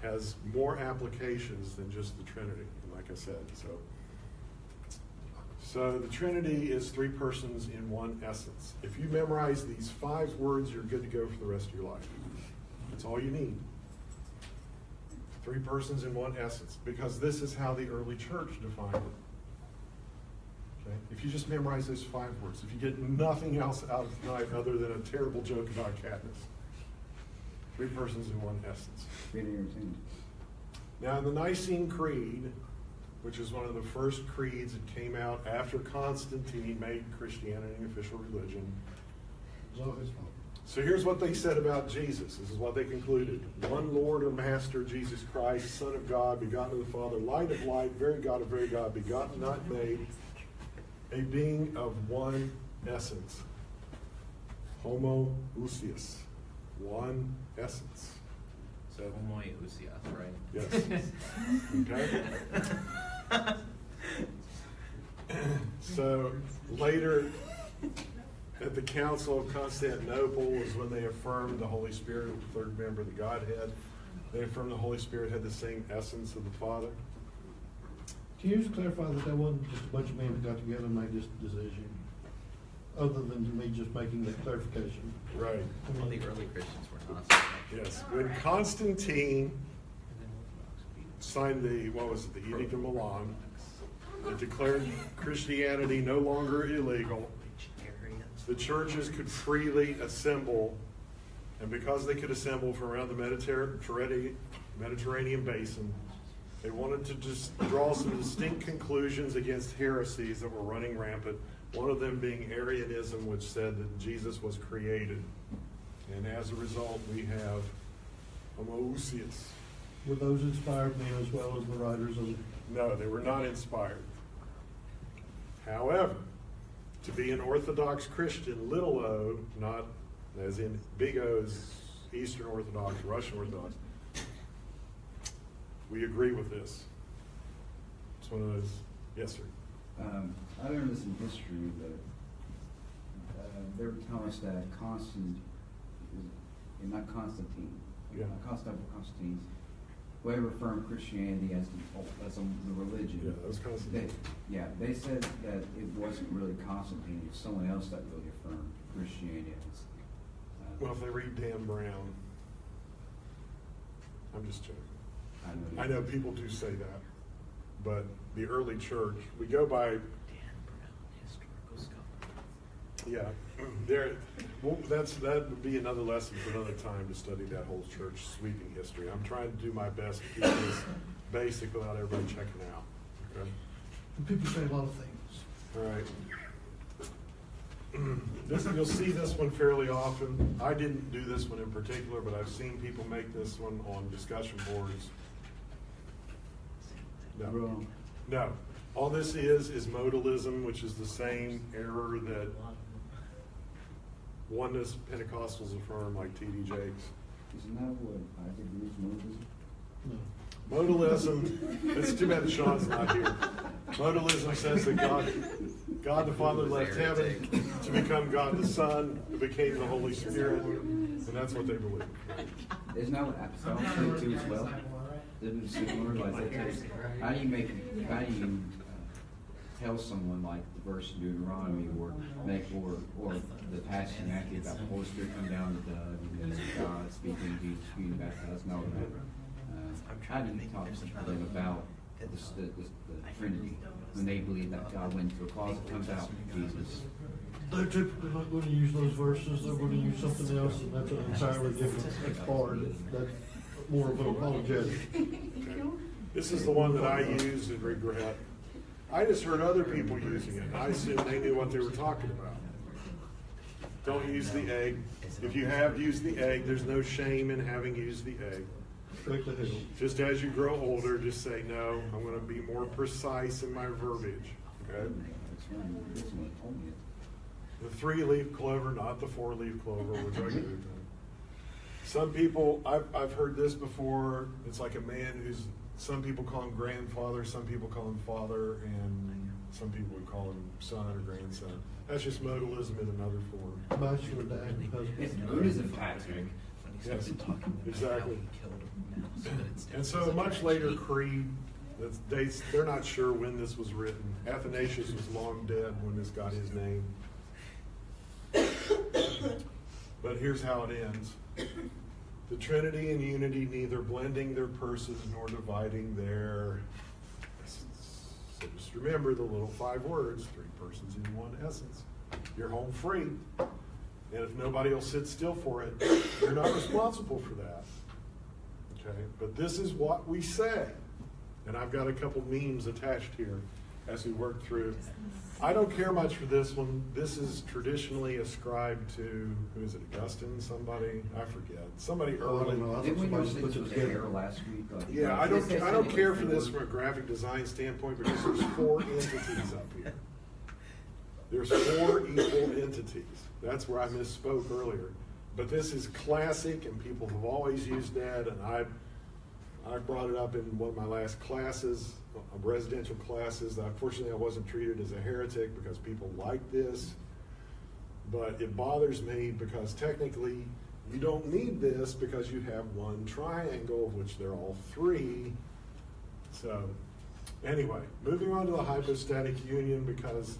S7: has more applications than just the Trinity, like I said. So the Trinity is three persons in one essence. If you memorize these 5 words, you're good to go for the rest of your life. That's all you need. 3 persons in one essence, because this is how the early church defined it. Okay? If you just memorize those 5 words, if you get nothing else out of tonight other than a terrible joke about Katniss, 3 persons in one essence. Now in the Nicene Creed, which is one of the first creeds that came out after Constantine made Christianity an official religion. So here's what they said about Jesus. This is what they concluded. One Lord or Master, Jesus Christ, Son of God, begotten of the Father, light of light, very God of very God, begotten, not made, a being of one essence. Homoousios. One essence.
S2: So homoousios, right?
S7: Yes. Okay. So later at the Council of Constantinople was when they affirmed the Holy Spirit, the third member of the Godhead. They affirmed the Holy Spirit had the same essence of the Father.
S5: Can you just clarify that wasn't just a bunch of men that got together and made this decision? Other than me just making that clarification.
S7: Right.
S2: Well, the early Christians were Nazis.
S7: Yes. When Constantine signed the Edict of Milan, it declared Christianity no longer illegal. The churches could freely assemble, and because they could assemble from around the Mediterranean basin, they wanted to just draw some distinct conclusions against heresies that were running rampant, one of them being Arianism, which said that Jesus was created. And as a result, we have homoousios.
S5: Were those inspired men as well as the writers of the...
S7: No, they were not inspired. However, to be an Orthodox Christian, little o, not as in big O's, Eastern Orthodox, Russian Orthodox, we agree with this. It's one of those, yes, sir.
S3: I learned this in history that they were telling us that Constantine, whoever affirmed Christianity as the religion.
S7: Yeah, that was Constantine.
S3: They said that it wasn't really Constantine, it was someone else that really affirmed Christianity as.
S7: Well, if they read Dan Brown, I'm just joking. I know people do say that, but the early church, we go by. Dan Brown, historical scholar. Yeah, that would be another lesson for another time to study that whole church sweeping history. I'm trying to do my best to keep this basic without everybody checking out. Okay.
S5: And people say a lot of things.
S7: All right. You'll see this one fairly often. I didn't do this one in particular, but I've seen people make this one on discussion boards. No. All this is modalism, which is the same error that oneness Pentecostals affirm, like T.D. Jakes.
S3: Isn't that what I agree with modalism?
S7: No. Modalism, it's too bad Sean's not here. Modalism says that God the Father left heaven to become God the Son, who became the Holy Spirit, and that's what they believe.
S3: Isn't that what apostolics do too as well? Living similar, like that. How do you tell someone like the verse in Deuteronomy or the passage in Matthew about the Holy Spirit come down to Doug and then God speaking, Jesus being baptized and all that? How do you talk to them about the Trinity when they believe that God went into a closet, comes out, Jesus?
S5: They're typically not going to use those verses. They're going to use something else, and that's an entirely different part. That's more of an apologetic.
S7: This is the one that I use and regret. I just heard other people using it, and I assumed they knew what they were talking about. Don't use the egg. If you have used the egg, there's no shame in having used the egg.
S5: Straight to hell.
S7: Just as you grow older, just say, no, I'm going to be more precise in my verbiage. Okay? The 3-leaf clover, not the 4-leaf clover, which I do. Some people, I've heard this before, it's like a man who's, some people call him grandfather, some people call him father, and some people would call him son or grandson. That's just modalism in another form.
S5: Bachelor, dad, and husband.
S3: It's Buddhism, Patrick.
S7: Yes, exactly. And so a much later creed, they're not sure when this was written. Athanasius was long dead when this got his name. But here's how it ends. The Trinity and unity, neither blending their persons nor dividing their essence. So just remember the little 5 words, 3 persons in one essence. You're home free. And if nobody will sit still for it, you're not responsible for that. Okay? But this is what we say. And I've got a couple memes attached here as we work through. I don't care much for this one. This is traditionally ascribed to, who is it, Augustine, somebody? I forget. Somebody early.
S3: Didn't we know this was hair last week?
S7: Yeah, I don't care for this from a graphic design standpoint because there's 4 entities up here. There's 4 equal entities. That's where I misspoke earlier. But this is classic, and people have always used that, and I brought it up in one of my last classes, residential classes. Unfortunately, I wasn't treated as a heretic because people like this. But it bothers me because technically you don't need this because you have one triangle, of which they're all 3. So anyway, moving on to the hypostatic union, because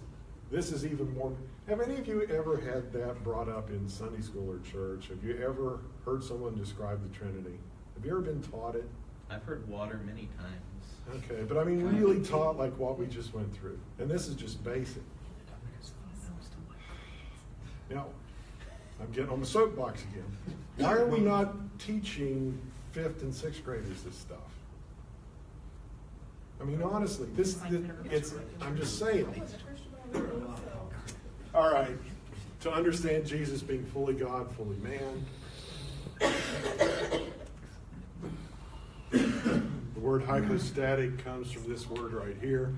S7: this is even more. Have any of you ever had that brought up in Sunday school or church? Have you ever heard someone describe the Trinity? Have you ever been taught it?
S2: I've heard water many times.
S7: Okay, but I mean really taught like what we just went through. And this is just basic. Now, I'm getting on the soapbox again. Why are we not teaching 5th and 6th graders this stuff? I mean, honestly, I'm just saying. All right, to understand Jesus being fully God, fully man. The word hypostatic comes from this word right here.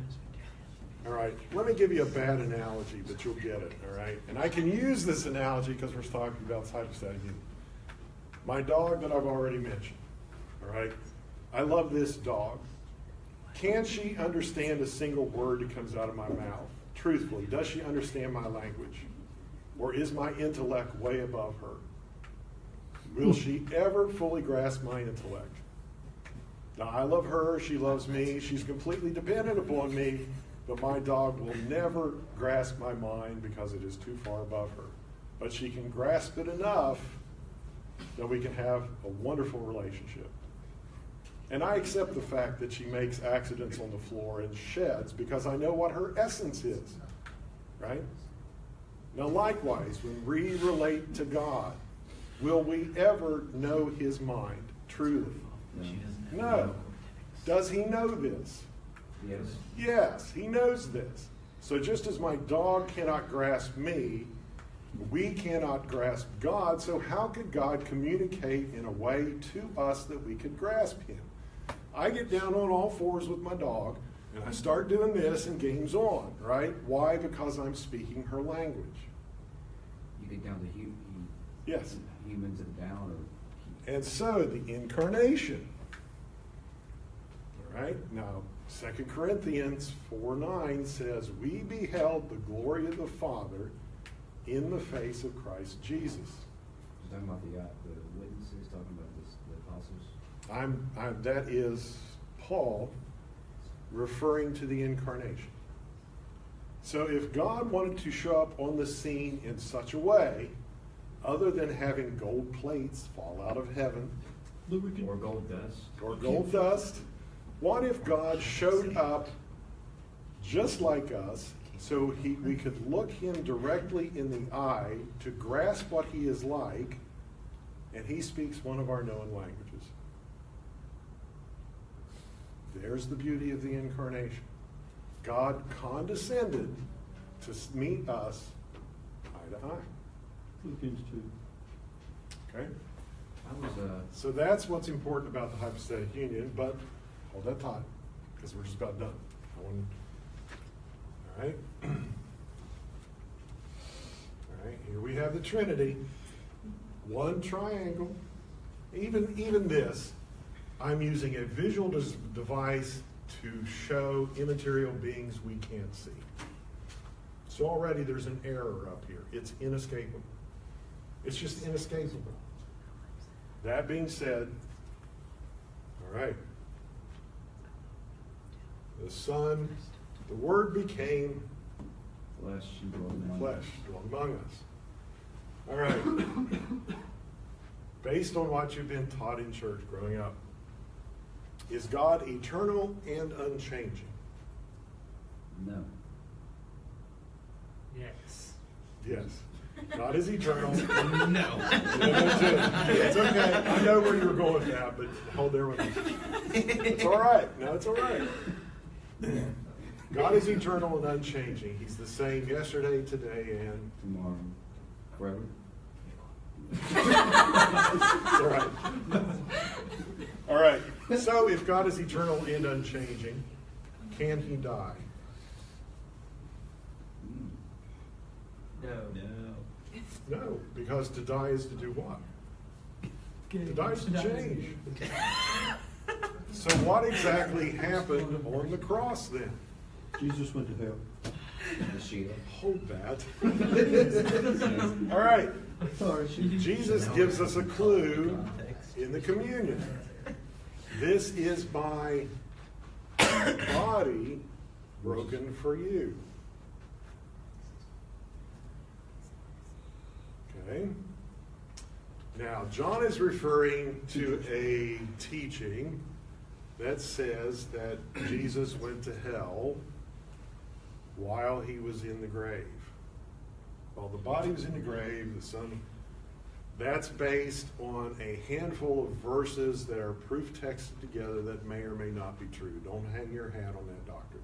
S7: All right, let me give you a bad analogy, but you'll get it, all right? And I can use this analogy because we're talking about hypostatic union. My dog that I've already mentioned, all right? I love this dog. Can she understand a single word that comes out of my mouth? Truthfully, does she understand my language? Or is my intellect way above her? Will she ever fully grasp my intellect? Now, I love her, she loves me, she's completely dependent upon me, but my dog will never grasp my mind because it is too far above her. But she can grasp it enough that we can have a wonderful relationship. And I accept the fact that she makes accidents on the floor and sheds because I know what her essence is, right? Now, likewise, when we relate to God, will we ever know his mind truly? No. Does he know this?
S3: Yes.
S7: Yes, he knows this. So just as my dog cannot grasp me, we cannot grasp God, so how could God communicate in a way to us that we could grasp him? I get down on all 4s with my dog, and I start doing this, and game's on, right? Why? Because I'm speaking her language.
S3: You get down to
S7: Yes.
S3: humans and down, or
S7: And so the incarnation. All right? Now, 2 Corinthians 4:9 says, we beheld the glory of the Father in the face of Christ Jesus.
S3: talking about the witnesses, talking about the apostles.
S7: That is Paul referring to the incarnation. So if God wanted to show up on the scene in such a way, other than having gold plates fall out of heaven,
S3: Or gold dust.
S7: What if God showed up just like us, so we could look him directly in the eye to grasp what he is like, and he speaks one of our known languages? There's the beauty of the incarnation. God condescended to meet us eye to eye.
S5: Philippians 2.
S7: Okay?
S3: I was,
S7: So that's what's important about the hypostatic union, but hold that thought, because we're just about done. All right? All right, here we have the Trinity. One triangle. Even this, I'm using a visual device to show immaterial beings we can't see. So already there's an error up here. It's inescapable. It's just inescapable. That being said, all right, the Son, the Word became
S3: flesh and blood.
S7: flesh, dwelt among us. All right. Based on what you've been taught in church growing up, is God eternal and unchanging?
S3: No.
S4: Yes.
S7: Yes. God is eternal.
S2: No.
S7: It's okay. I know where you were going with that, but hold there with me. It's all right. No, it's all right. God is eternal and unchanging. He's the same yesterday, today, and
S3: Tomorrow. Forever.
S7: all right. All right. So if God is eternal and unchanging, can he die?
S4: No.
S7: No, because to die is to do what? To die is to change. So what exactly happened on the cross then?
S5: Jesus went to hell.
S3: The shield.
S7: Hold that. All right. Jesus gives us a clue in the communion. This is my body broken for you. Okay. Now, John is referring to a teaching that says that Jesus went to hell while he was in the grave. While the body was in the grave, the Son, that's based on a handful of verses that are proof texted together that may or may not be true. Don't hang your hat on that doctrine.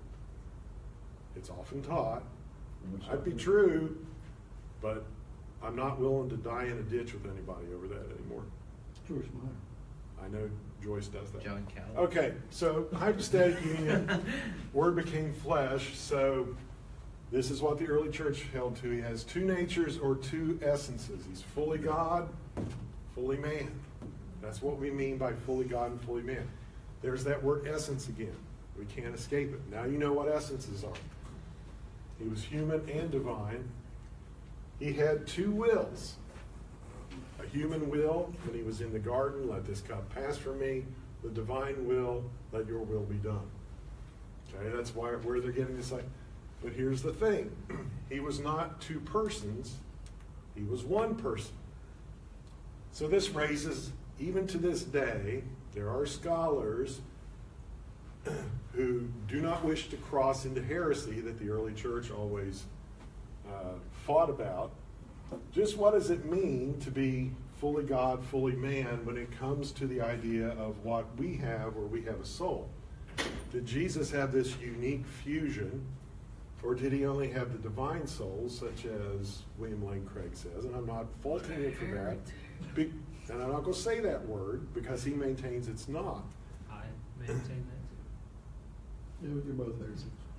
S7: It's often taught. Might be true, but I'm not willing to die in a ditch with anybody over that anymore.
S5: George Meyer.
S7: I know Joyce does that.
S2: John Calvin.
S7: Okay, so hypostatic union, Word became flesh, so this is what the early church held to. He has two natures or two essences. He's fully God, fully man. That's what we mean by fully God and fully man. There's that word essence again. We can't escape it. Now you know what essences are. He was human and divine. He had two wills. A human will, when he was in the garden, let this cup pass from me. The divine will, let your will be done. Okay, that's where they're getting this. But here's the thing. He was not two persons. He was one person. So this raises, even to this day, there are scholars who do not wish to cross into heresy that the early church always fought about. Just what does it mean to be fully God, fully man when it comes to the idea of what we have, where we have a soul? Did Jesus have this unique fusion, or did he only have the divine soul, such as William Lane Craig says? And I'm not faulting him for that. And I'm not going to say that word because he maintains it's not.
S4: I maintain that too.
S5: Yeah, you're both there.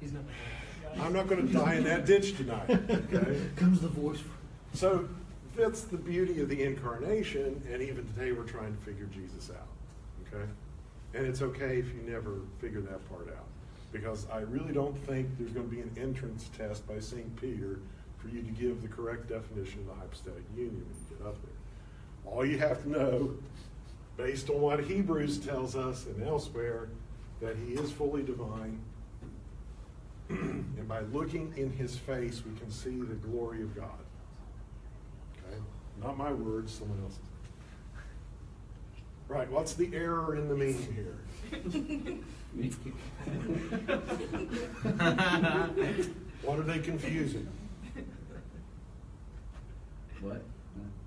S4: He's not.
S7: I'm not going to die in that ditch tonight. Okay?
S5: Comes the voice.
S7: So that's the beauty of the incarnation, and even today we're trying to figure Jesus out. Okay? And it's okay if you never figure that part out, because I really don't think there's going to be an entrance test by St. Peter for you to give the correct definition of the hypostatic union when you get up there. All you have to know, based on what Hebrews tells us and elsewhere, that he is fully divine. And by looking in his face, we can see the glory of God. Okay? Not my words, someone else's. Right, what's the error in the meme here? What are they confusing?
S3: What?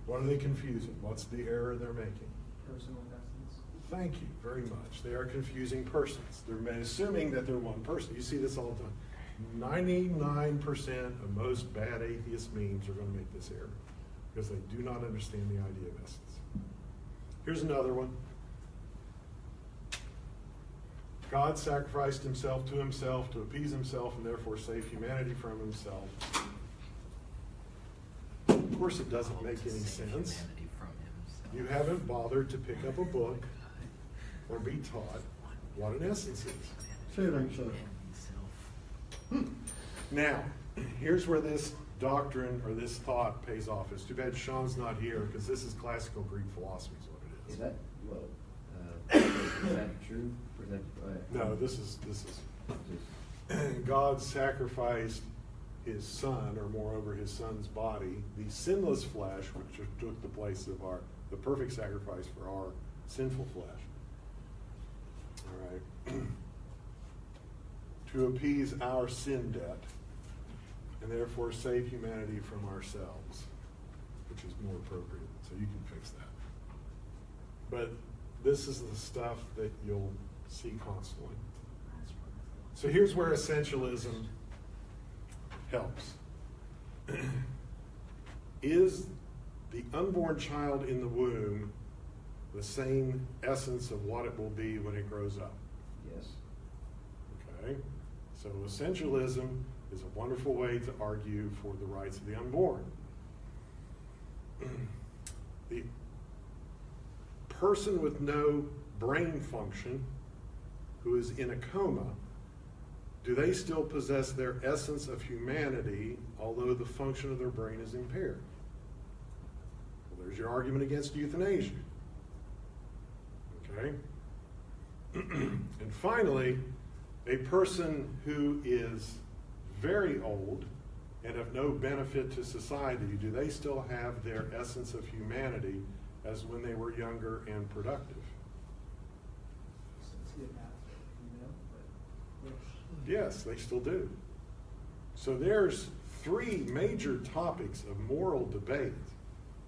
S7: What are they confusing? What's the error they're making?
S4: Personal essence.
S7: Thank you very much. They are confusing persons. They're assuming that they're one person. You see this all the time. 99% of most bad atheist memes are going to make this error because they do not understand the idea of essence. Here's another one. God sacrificed himself to appease himself and therefore save humanity from himself. Of course, it doesn't make any sense. You haven't bothered to pick up a book or be taught what an essence is.
S5: Say it ain't so.
S7: Now, here's where this doctrine or this thought pays off. It's too bad Sean's not here because this is classical Greek philosophy is what it is.
S3: Is that, well, is that true? Or is that,
S7: No, this is
S3: just-
S7: God sacrificed his son, or moreover his son's body, the sinless flesh, which took the place of the perfect sacrifice for our sinful flesh. All right. To appease our sin debt, and therefore save humanity from ourselves, which is more appropriate, so you can fix that. But this is the stuff that you'll see constantly. So here's where essentialism helps. Is the unborn child in the womb the same essence of what it will be when it grows up?
S3: Yes.
S7: Okay? So essentialism is a wonderful way to argue for the rights of the unborn. The person with no brain function who is in a coma, do they still possess their essence of humanity, although the function of their brain is impaired? Well, there's your argument against euthanasia. Okay? And finally, a person who is very old and of no benefit to society, do they still have their essence of humanity as when they were younger and productive? Yes, they still do. So there's three major topics of moral debate,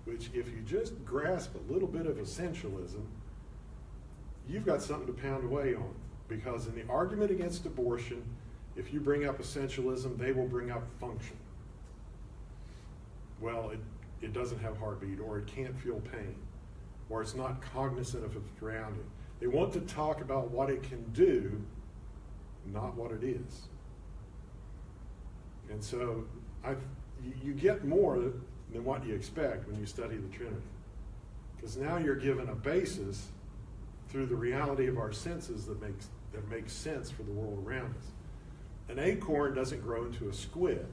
S7: which if you just grasp a little bit of essentialism, you've got something to pound away on. Because in the argument against abortion, if you bring up essentialism, they will bring up function. Well, it doesn't have heartbeat, or it can't feel pain, or it's not cognizant of its surrounding. They want to talk about what it can do, not what it is. And so you get more than what you expect when you study the Trinity. Because now you're given a basis through the reality of our senses that makes sense for the world around us. An acorn doesn't grow into a squid.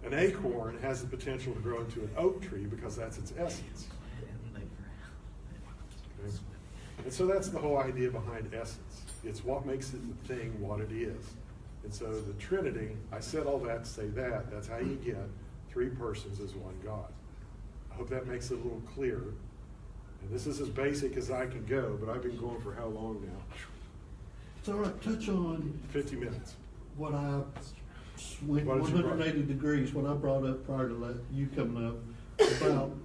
S7: An acorn has the potential to grow into an oak tree because that's its essence. Okay? And so that's the whole idea behind essence. It's what makes it the thing what it is. And so the Trinity, I said all that to say that. That's how you get three persons as one God. I hope that makes it a little clearer. And this is as basic as I can go, but I've been going for how long now?
S5: It's all right. Touch on
S7: 50 minutes.
S5: what I went
S7: What did you
S5: 180 degrees, what I brought up prior to you coming up about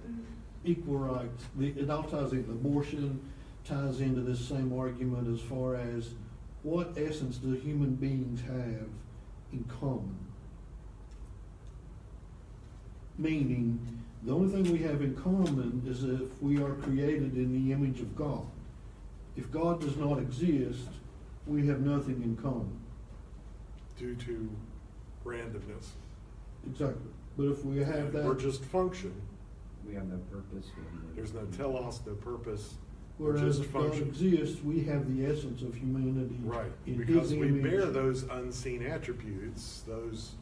S5: equal rights. It all ties into abortion, ties into this same argument as far as what essence do human beings have in common? Meaning, the only thing we have in common is if we are created in the image of God. If God does not exist, we have nothing in common.
S7: Due to randomness.
S5: Exactly. But if we have that,
S7: Or just function.
S3: We have no purpose.
S7: There's no telos, no purpose. We're
S5: whereas
S7: just
S5: if God
S7: function.
S5: exists, we have the essence of humanity.
S7: Right,
S5: in
S7: because
S5: His
S7: we
S5: image.
S7: bear those unseen attributes, those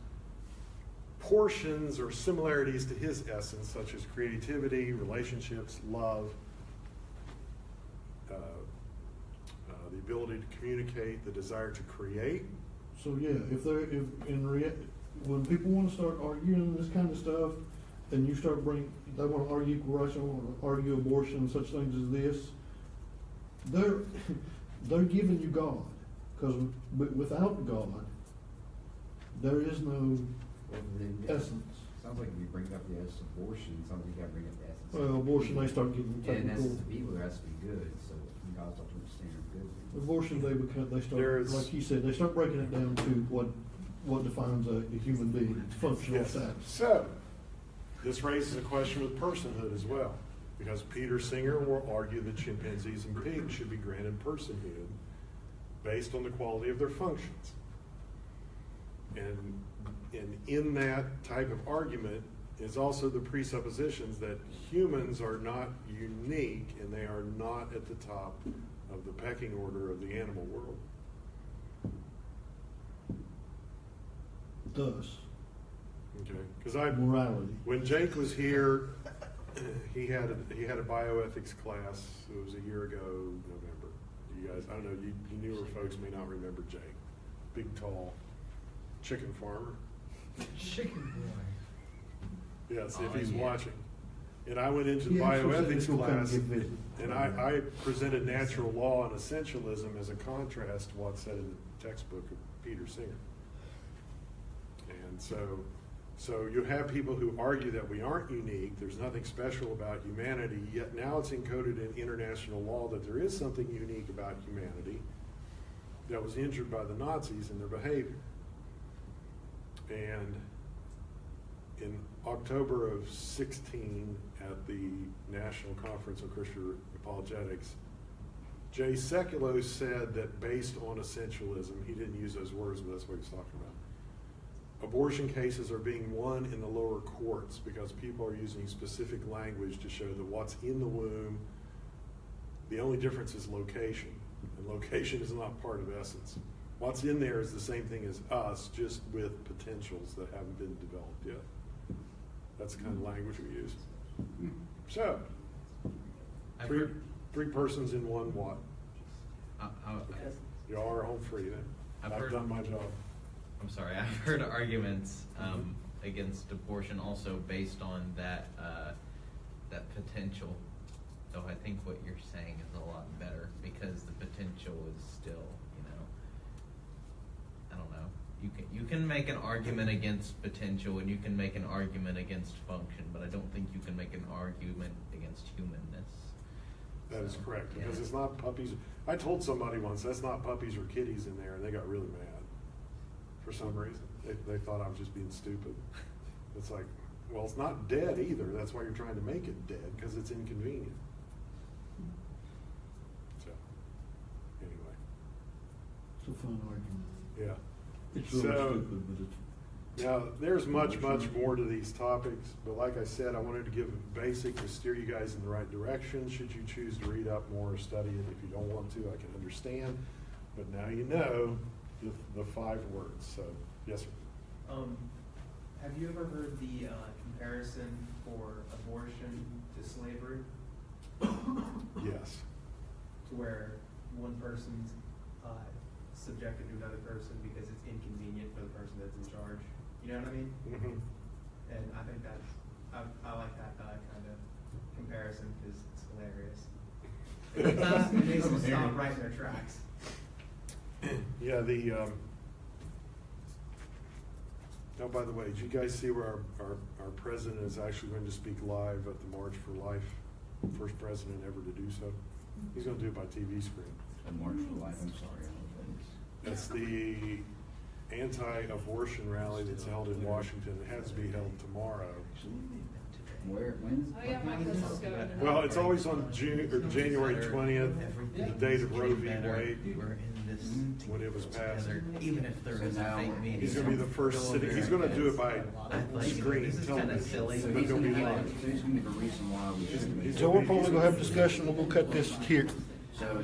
S7: portions or similarities to his essence, such as creativity, relationships, love. the ability to communicate, the desire to create.
S5: So yeah, when people want to start arguing this kind of stuff, and you start they want to argue equal rights, they want to argue abortion and such things as this, they're giving you God, because without God, there is no essence.
S3: Sounds like if you bring up the essence of abortion, sounds like you gotta bring up the essence.
S5: Well, abortion, they start getting
S3: And
S5: technical.
S3: essence of evil has to be good, so God's ultimate standard of good.
S5: Abortion, they start,
S7: There's-
S5: like you said, they start breaking it down to what defines a human being, its functional
S7: Yes.
S5: status.
S7: So, this raises a question with personhood as well, because Peter Singer will argue that chimpanzees and pigs should be granted personhood based on the quality of their functions. And in that type of argument is also the presuppositions that humans are not unique and they are not at the top of the pecking order of the animal world.
S5: Thus,
S7: Okay, because
S5: morality.
S7: when Jake was here, he had a bioethics class. It was a year ago, November. You guys, I don't know, you newer folks may not remember Jake. Big, tall chicken farmer.
S4: Chicken boy.
S7: Yes,
S2: Oh,
S7: if he's
S2: yeah.
S7: watching. And I went into the
S5: He actually said
S7: bioethics
S5: he'll come
S7: class,
S5: give visit.
S7: and I presented natural law and essentialism as a contrast to what's said in the textbook of Peter Singer. And so you have people who argue that we aren't unique, there's nothing special about humanity, yet now it's encoded in international law that there is something unique about humanity that was injured by the Nazis in their behavior. And in October of 16, at the National Conference on Christian Apologetics, Jay Sekulow said that based on essentialism, he didn't use those words, but that's what he's talking about, abortion cases are being won in the lower courts because people are using specific language to show that what's in the womb, the only difference is location, and location is not part of essence. What's in there is the same thing as us, just with potentials that haven't been developed yet. That's the kind of language we use. So,
S2: I've
S7: three
S2: heard-
S7: persons in one what?
S2: I-
S7: Y'all are home free then.
S2: I've
S7: I've
S2: heard-
S7: done my job.
S2: I'm sorry, I've heard arguments against abortion also based on that potential. Though I think what you're saying is a lot better because the potential is still, I don't know. You can make an argument against potential and you can make an argument against function, but I don't think you can make an argument against humanness.
S7: That is
S2: So,
S7: correct,
S2: yeah.
S7: because it's not puppies. I told somebody once, that's not puppies or kitties in there, and they got really mad for some reason. They thought I was just being stupid. It's like, well, it's not dead either. That's why you're trying to make it dead, because it's inconvenient. So, anyway,
S5: It's a fun argument.
S7: yeah.
S5: It's really
S7: So,
S5: stupid, but it's.
S7: Now, there's much more to these topics, but like I said, I wanted to give a basic to steer you guys in the right direction. Should you choose to read up more or study it, if you don't want to, I can understand. But now you know the 5 words. So, yes, sir.
S8: Have you ever heard the comparison for abortion to slavery?
S7: Yes.
S8: To where one person's subjected to another person because it's inconvenient for the person that's in charge. You know what I mean?
S7: Mm-hmm.
S8: And I think that's, I like that kind of comparison because it's hilarious. It makes them stop right in their tracks.
S7: Yeah, oh, by the way, did you guys see where our president is actually going to speak live at the March for Life? First president ever to do so. He's going to do it by TV screen.
S3: A March for Life, I'm sorry, I don't know what that is.
S7: That's the anti-abortion rally that's held in Washington. It has to be held tomorrow.
S3: Where, when?
S1: Oh, yeah, my cousin's going.
S7: Well, it's always on January 20th, the date of Roe v. Wade,
S2: We're in this
S7: when it was passed.
S2: together, even if there is a fake media.
S7: He's going to be the first city. He's going to do it by screen
S2: This is kind of
S7: television.
S2: silly.
S3: So
S7: But
S3: he's
S7: he'll
S3: gonna
S7: be
S3: give
S7: live.
S3: so he's gonna give a reason why we should.
S7: He's
S5: So we're probably gonna have discussion, and we'll cut this here.
S3: So